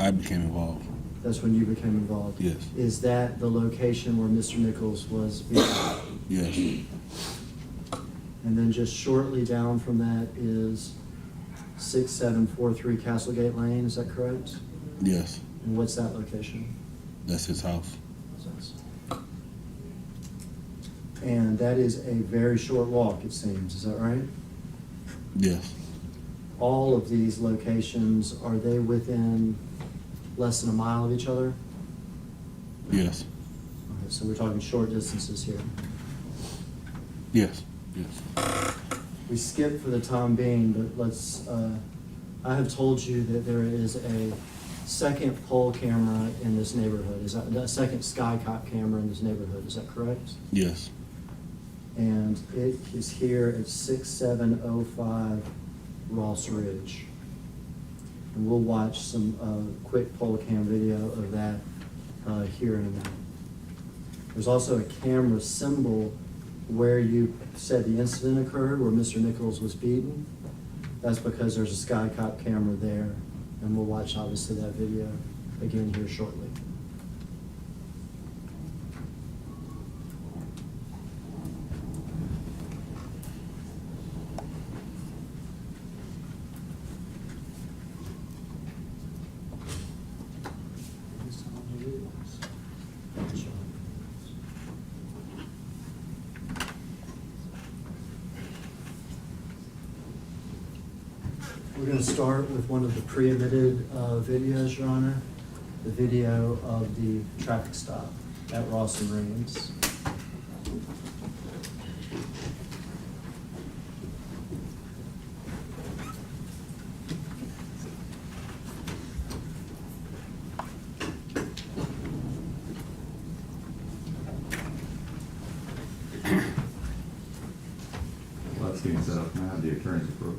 I became involved. That's when you became involved? Yes. Is that the location where Mr. Nichols was beaten? Yes. And then just shortly down from that is 6743 Castlegate Lane, is that correct? Yes. And what's that location? That's his house. And that is a very short walk, it seems, is that right? Yes. All of these locations, are they within less than a mile of each other? Yes. Okay, so we're talking short distances here. Yes. Yes. We skipped for the time being, but let's, I have told you that there is a second pole camera in this neighborhood. Is that, a second skycop camera in this neighborhood, is that correct? Yes. And it is here at 6705 Ross Ridge. And we'll watch some quick pole cam video of that here in a minute. There's also a camera symbol where you said the incident occurred, where Mr. Nichols was beaten. That's because there's a skycop camera there, and we'll watch obviously that video again here shortly. We're going to start with one of the pre-admitted videos, Your Honor, the video of the traffic stop at Ross and Reams. Well, that's getting set up now, the attorney's approach.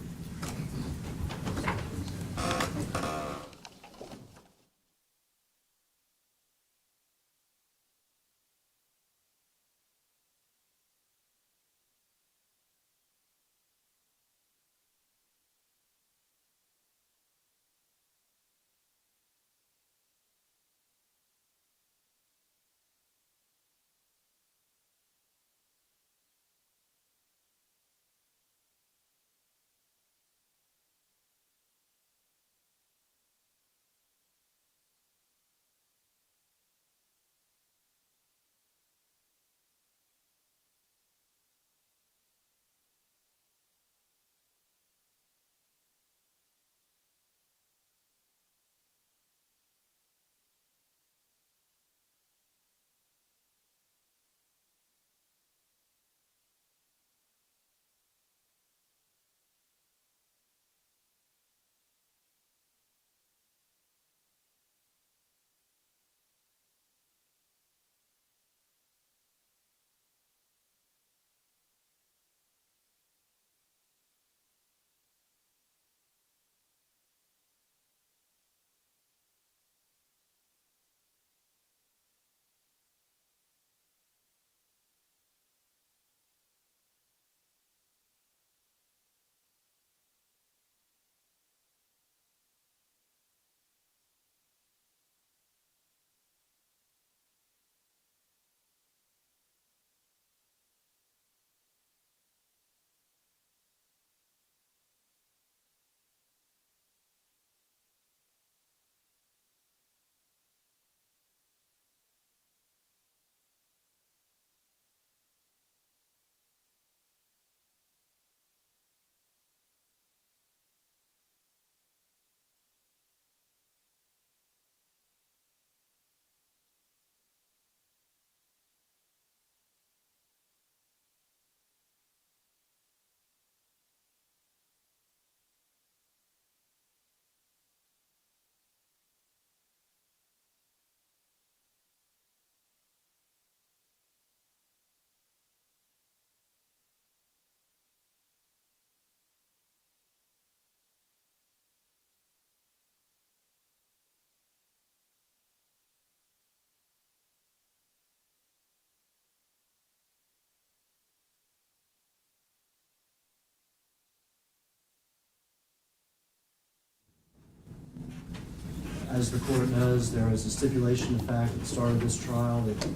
as the court knows, there is a stipulation of fact at the start of this trial that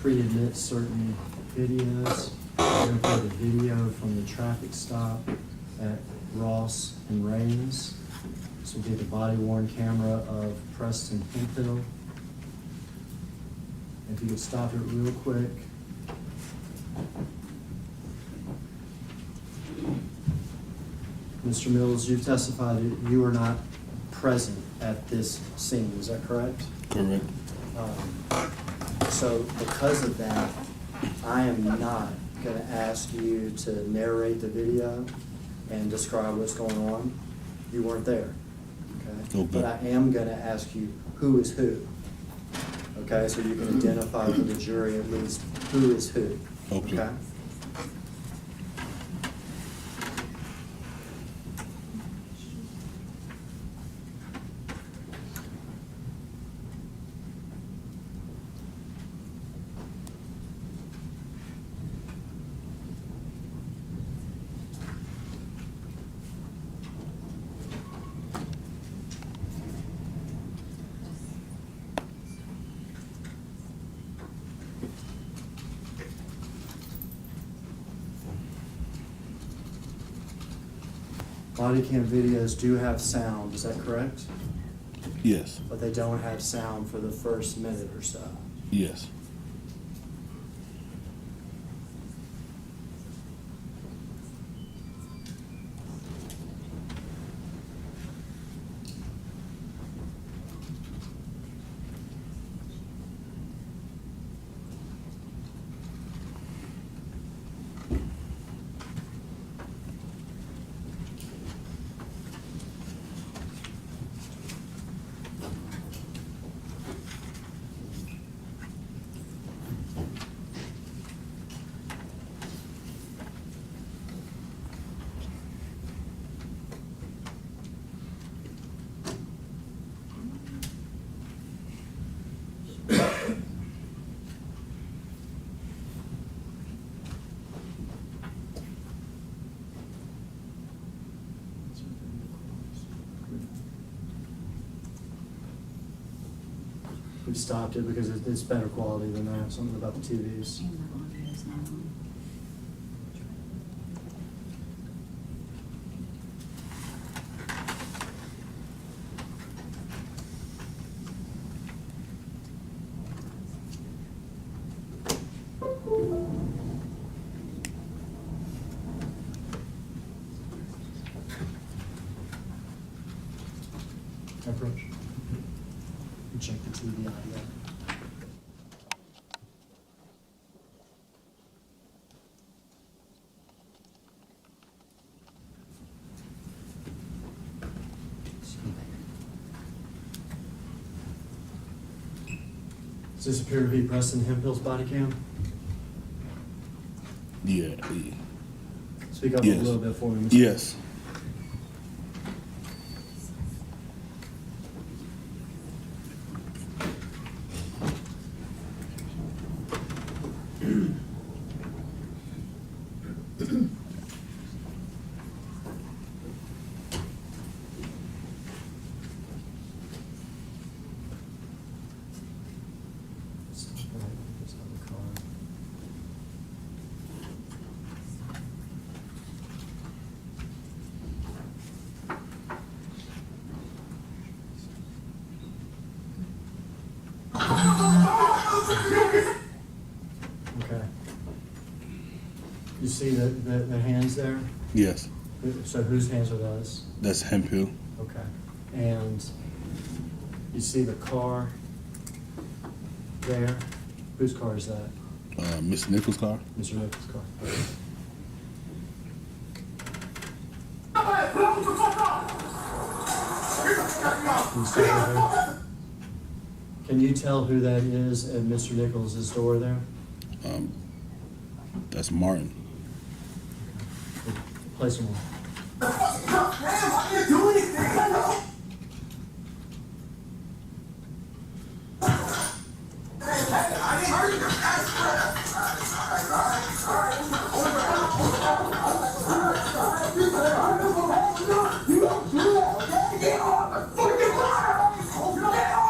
pre-admits certain videos. We're going to play the video from the traffic stop at Ross and Raines. This will be the body-worn camera of Preston Hemphill. If you could stop it real quick. Mr. Mills, you've testified that you were not present at this scene, is that correct? Correct. So because of that, I am not gonna ask you to narrate the video and describe what's going on. You weren't there, okay? Okay. But I am gonna ask you who is who, okay? So you can identify for the jury at least who is who, Okay. Body cam videos do have sound, is that correct? Yes. But they don't have sound for the first minute or so. Yes. We stopped it because it's better quality than that, something about the TVs. And the audio's not on. Approach. You check the TV audio. Does this appear to be Preston Hemphill's body cam? Yeah. Speak up Yes. a little bit for me, Mr. Yes. Okay. You see the hands there? Yes. So whose hands are those? That's Hemphill. Okay. And you see the car there? Whose car is that? Miss Nichols' car. Mr. Nichols' car. Can you stay there? Can you tell who that is at Mr. Nichols' door there? That's Martin. Place him on. You don't do that, okay? Get off the fucking line!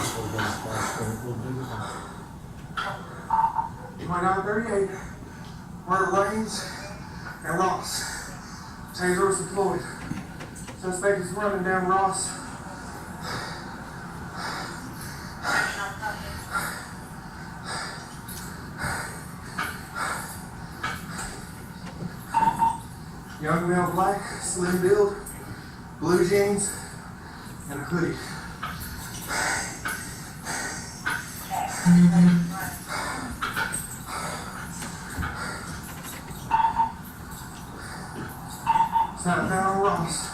before we get this fast, we'll do it. 2938, murder Raines and Ross. Taser was deployed. Suspect is running down Ross. Young male, black, slim build, blue jeans, and a hoodie. Sat down on Ross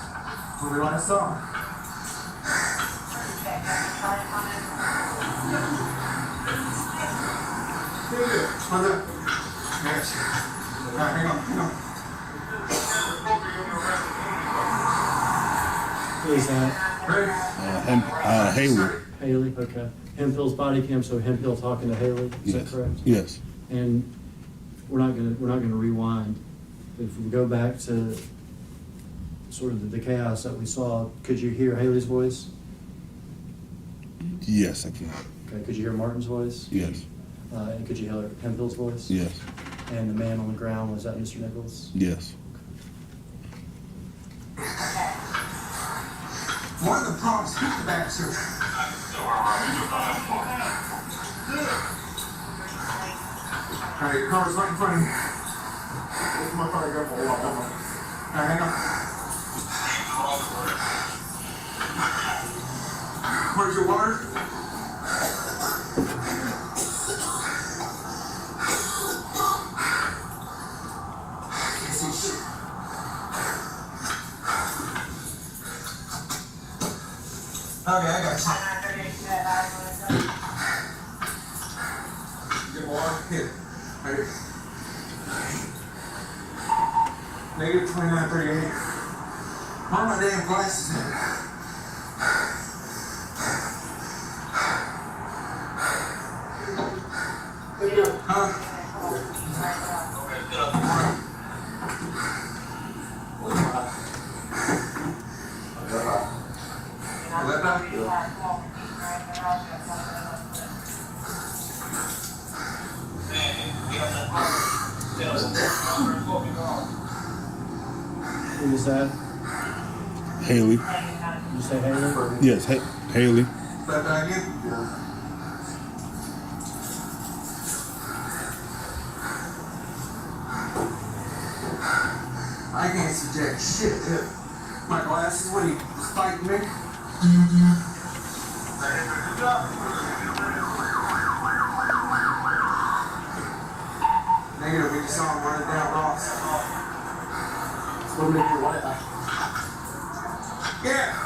when we last saw him. What's up? Yes. All right, hang on. Who is that? Ready? Haley. Haley, okay. Hemphill's body cam, so Hemphill talking to Haley, is that Yes. correct? Yes. And we're not gonna rewind. If we go back to sort of the chaos that we saw, could you hear Haley's voice? Yes, I can. Okay, could you hear Martin's voice? Yes. And could you hear Hemphill's voice? Yes. And the man on the ground, was that Mr. Nichols? Yes. One of the prompts hit the bastard. Alright, your car's right in front of you. This motherfucker go for a while. Alright, hang on. Where's your water? Can't see shit. Okay, I got you. Get water? Here. Right here. Negative 2938. Where are my damn glasses at? Huh? Left eye? Who was that? Haley. Did you say Haley? Yes. Haley. Left eye again? I can't see jack shit, dude. My glasses, what are you, fighting me? Negative, we just saw him running down Ross. What make your white eye? Yeah.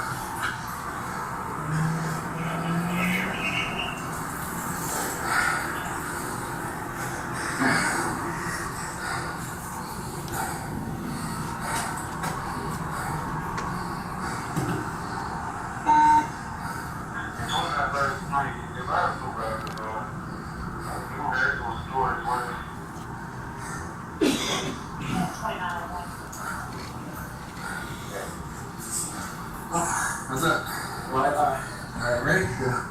What's up? Right eye. All right, ready? Yeah.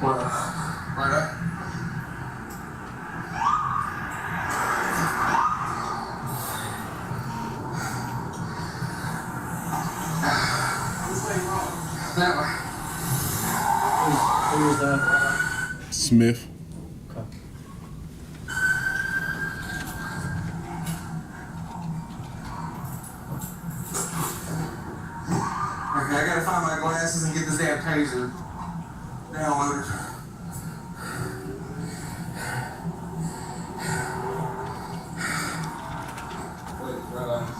What? Right eye. That way. Who was that? Smith. Okay. Okay, I gotta find my glasses and get this damn taser downloaded. Wait, right on.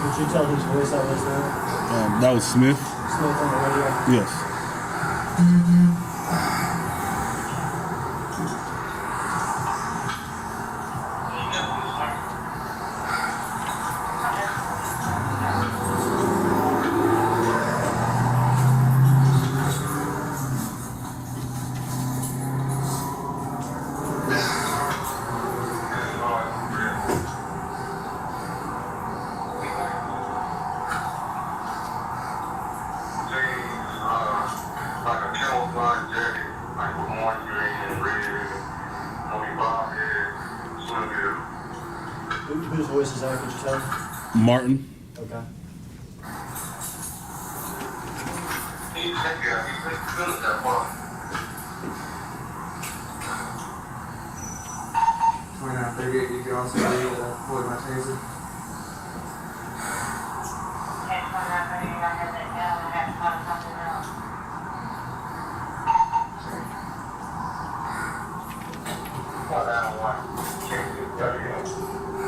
Did you tell whose voice that was there? That was Smith. Smith on the radio? Yes. Like a camouflage jacket, like with orange, green, and red, maybe bob head, swim here. Whose voice is that, could you tell? Martin. Okay. He's good at that part. 2938, did you also read that boy my taser? Well, I don't want to change it, but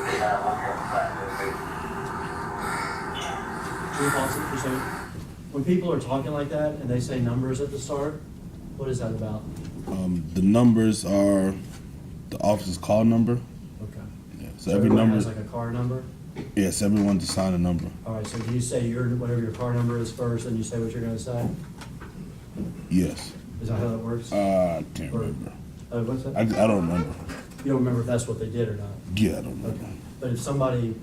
they have one here practice. So, when people are talking like that and they say numbers at the start, what is that about? The numbers are the officer's call number. Okay. Yeah, so every everyone number. has like a car number? Yes, everyone's assigned a number. All right, so do you say whatever your car number is first, and you say what you're gonna say? Yes. Is that how that works? I can't Or- remember. What's that? I don't remember. You don't remember if that's what they did or not? Yeah, I don't remember. Okay. But if somebody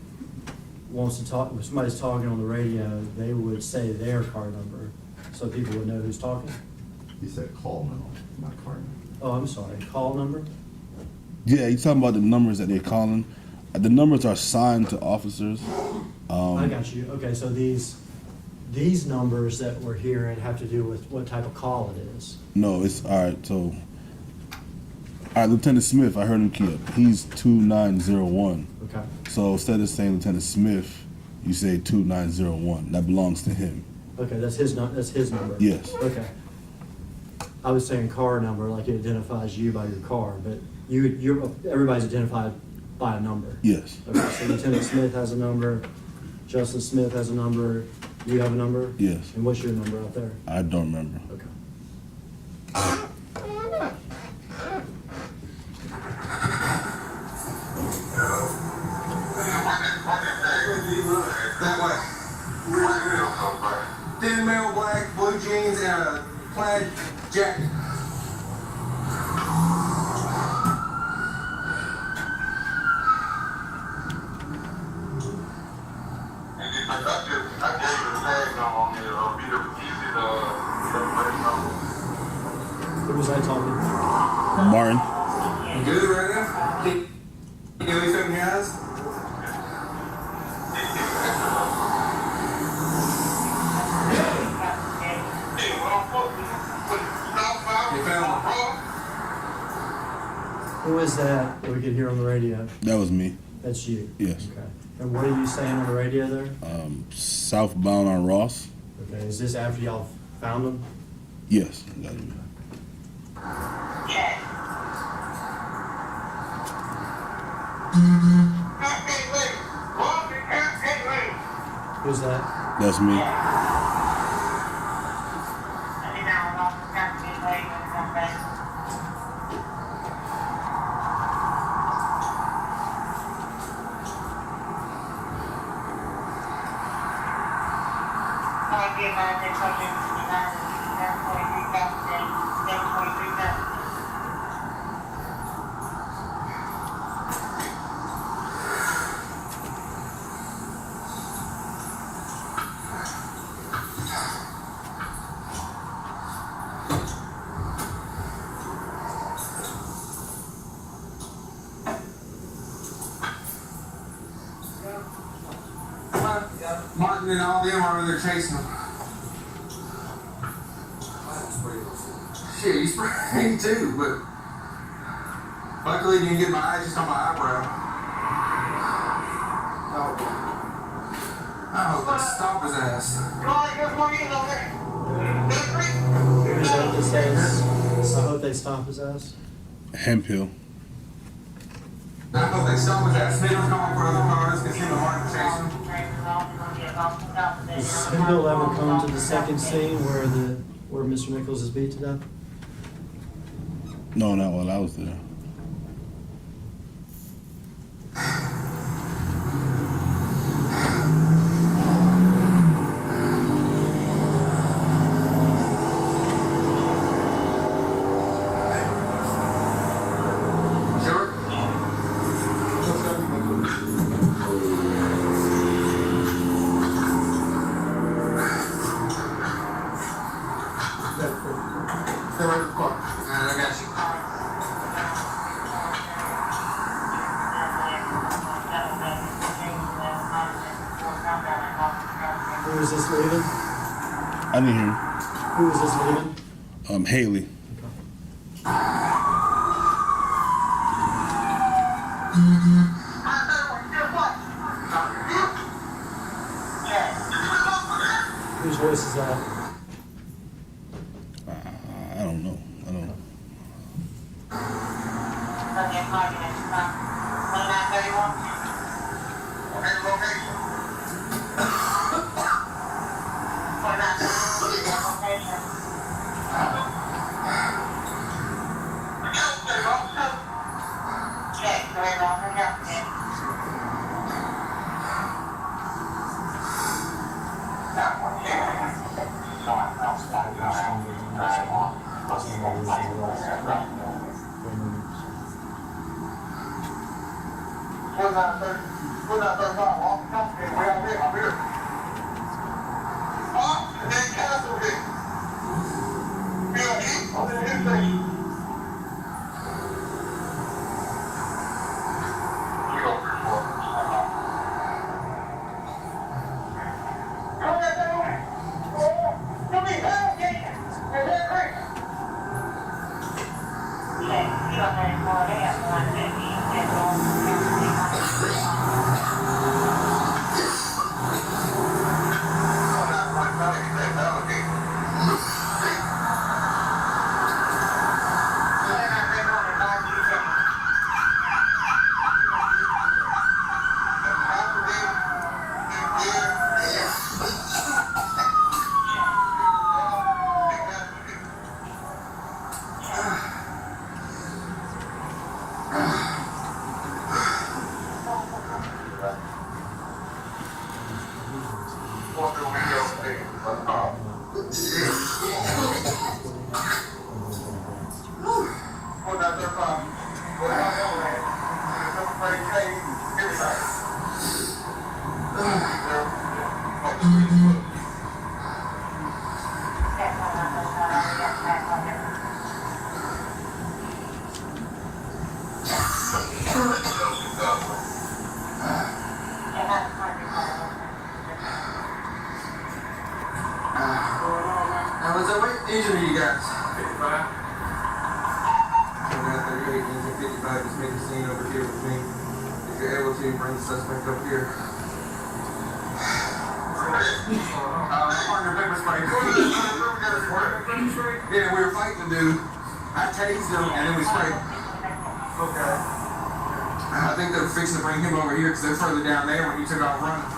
wants to talk, if somebody's talking on the radio, they would say their car number, so people would know who's talking? He said call now, not car number. Oh, I'm sorry, call number? Yeah, you're talking about the numbers that they're calling. The numbers are assigned to officers. I got you. Okay, so these numbers that we're hearing have to do with what type of call it is. No, it's all right. So, all right, Lieutenant Smith, I heard him key up. He's 2901. Okay. So instead of saying Lieutenant Smith, you say 2901. That belongs to him. Okay, that's his number? Yes. Okay. I was saying car number, like it identifies you by your car, but everybody's identified by a number. Yes. Okay, so Lieutenant Smith has a number, Justin Smith has a number, you have a number? Yes. And what's your number out there? I don't remember. Okay. That way. Thin male black, blue jeans, and a plaid jacket. I gave you the tag number on there. It'll be easy to Who was I talking? Martin. You good right now? Can you at least open your eyes? You found the problem? Who is that we could hear on the radio? That was me. That's you? Yes. Okay. And what are you saying on the radio there? Southbound on Ross. Okay, is this after y'all found him? Yes. That is me. Who's that? That's me. Martin and all them are over there chasing him. Shit, you sprayed too, but luckily you didn't get my eyes just on my eyebrow. I hope they stop his ass. Who is that that says, I hope they stop his ass? Hemphill. I hope they stop his ass. Never calling for other cars because him and Martin chasing him. Does Hemphill ever come to the second scene where where Mr. Nichols is beat to death? No, not while I was there. Who is this leaving? I didn't hear. Who is this leaving? Haley. Whose voice is that? I don't know. I don't know. Now, what injury you got? 55. 38, engine 55. Just make a scene over here with me. If you're able to, bring the suspect up here. Partner pepper spray. Yeah, we were fighting the dude. I tased him and then we sprayed. Okay. I think they're fixing to bring him over here because they're further down there when you took off running.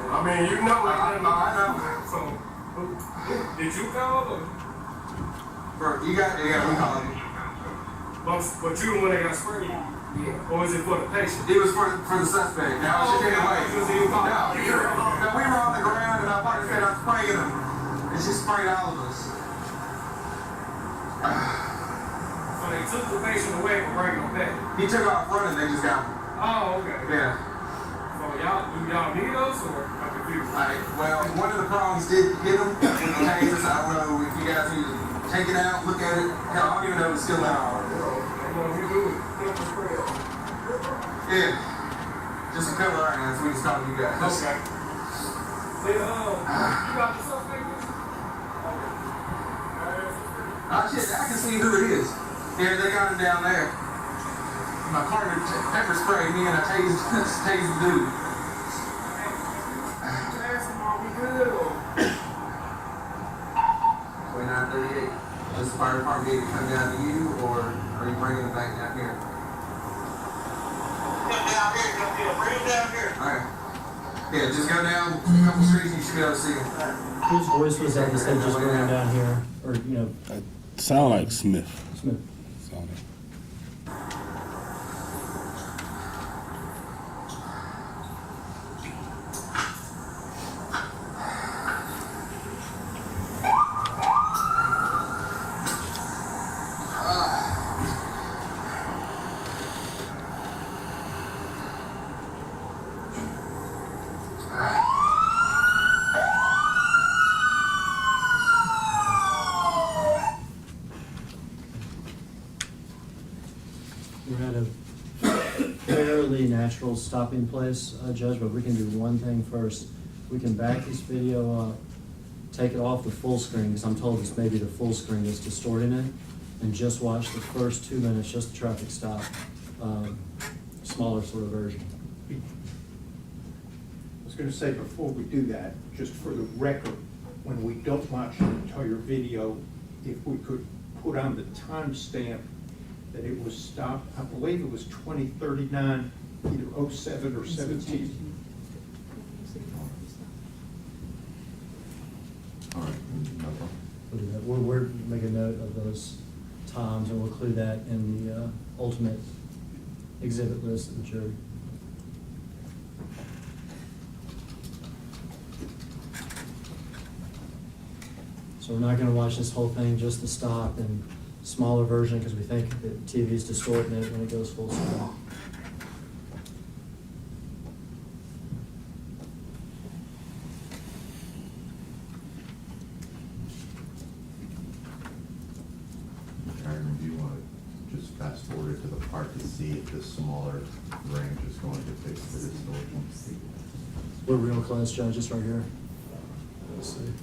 I mean, you know what I know. So, did you call or? Bro, you got, yeah, we called him. But you the one that got sprayed? Yeah. Or is it for the patient? It was for the suspect. Now it's just in the way. No, we were on the ground and our partner said I'm spraying him. And she sprayed all of us. So they took the patient away and bring him back? He took off running, they just got him. Oh, okay. Yeah. So do y'all need us or I'm confused? Well, one of the prongs did hit him with the tasers. I don't know if you guys need to take it out, look at it. Hell, I don't even know if it's still out. Yeah. Just to cover our hands, we just talk to you guys. Okay. You got the suspect? Shit, I can see who it is. Yeah, they got him down there. My partner pepper sprayed me and I tased the dude. 2938. Does the fire department need to come down to you or are you bringing it back down here? Down here, bring it down here. Alright. Yeah, just go down a couple streets and you should be able to see them. Whose voice was that said just ran down here, or, you know, Sound like Smith. Smith? Sound like. We're at a fairly natural stopping place, Judge, but we can do one thing first. We can back this video up, take it off the full screen, because I'm told it's maybe the full screen that's distorting it, and just watch the first 2 minutes, just the traffic stop, smaller sort of version. I was gonna say, before we do that, just for the record, when we don't watch the entire video, if we could put on the timestamp that it was stopped, I believe it was 2039, either 07 or 17. All right, no problem. We'll do that. We're making note of those times, and we'll include that in the ultimate exhibit list of the jury. So we're not gonna watch this whole thing, just the stop and smaller version, because we think that TV is distorting it when it goes full screen. Aaron, do you want to just fast forward to the part to see if this smaller range is going to fix the distortion? We're real close, Judge, just right here. Let's see.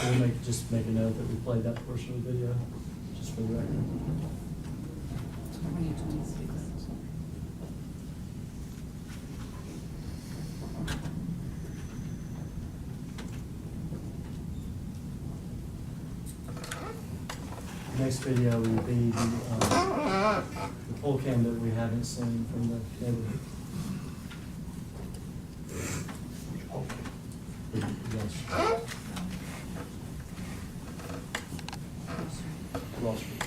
We'll just make a note that we played that portion of the video, just for the record. 2026. Next video will be the poll cam that we haven't seen from the neighborhood. Yes. Wall Street.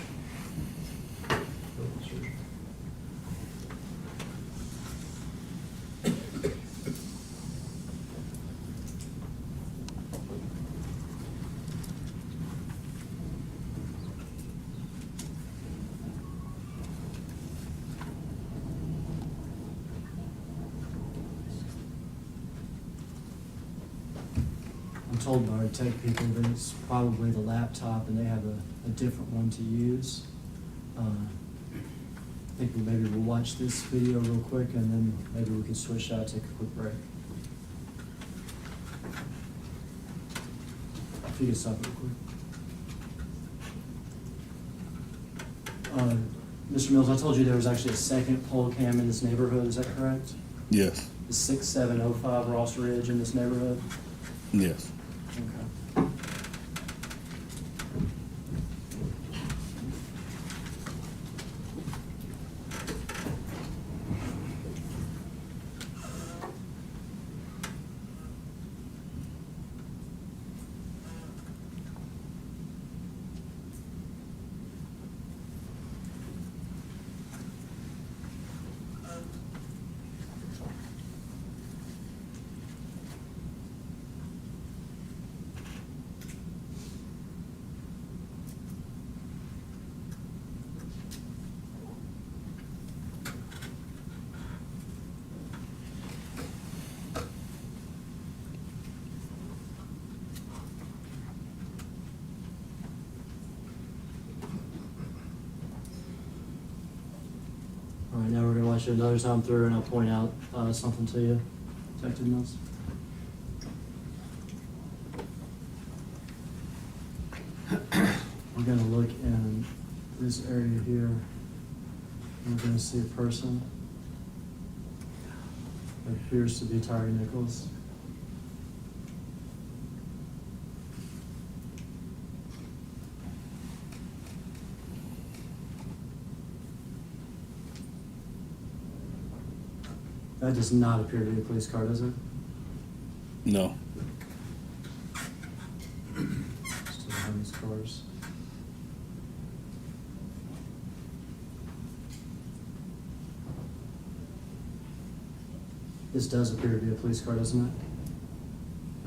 I'm told by our tech people that it's probably the laptop and they have a different one to use. I think maybe we'll watch this video real quick and then maybe we can switch out, take a quick break. If you can stop real quick. Mr. Mills, I told you there was actually a second poll cam in this neighborhood, is that correct? Yes. The 6705 Ross Ridge in this neighborhood? Yes. Okay. watch it another time through and I'll point out something to you, Detective Mills. We're gonna look in this area here. We're gonna see a person. It appears to be Tyre Nichols. That does not appear to be a police car, does it? No. Still behind these cars. This does appear to be a police car, doesn't it?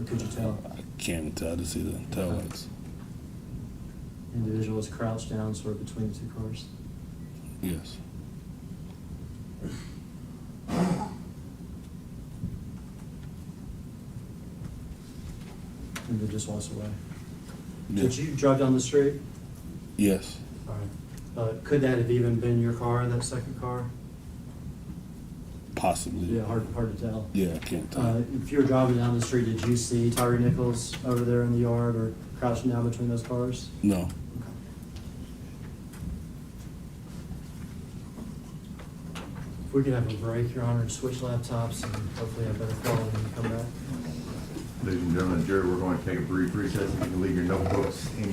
Or could you tell? I can't tell. I just see the tail lights. Individual is crouched down sort of between the two cars. Yes. And then just walks away. Yeah. Did you drive down the street? Yes. All right. Could that have even been your car, that second car? Possibly. Yeah, hard to tell. Yeah, I can't tell. If you were driving down the street, did you see Tyre Nichols over there in the yard or crouching down between those cars? No. If we could have a break, Your Honor, switch laptops and hopefully have better quality when we come back. Ladies and gentlemen, jury, we're going to take a brief recess. You can leave your notebooks in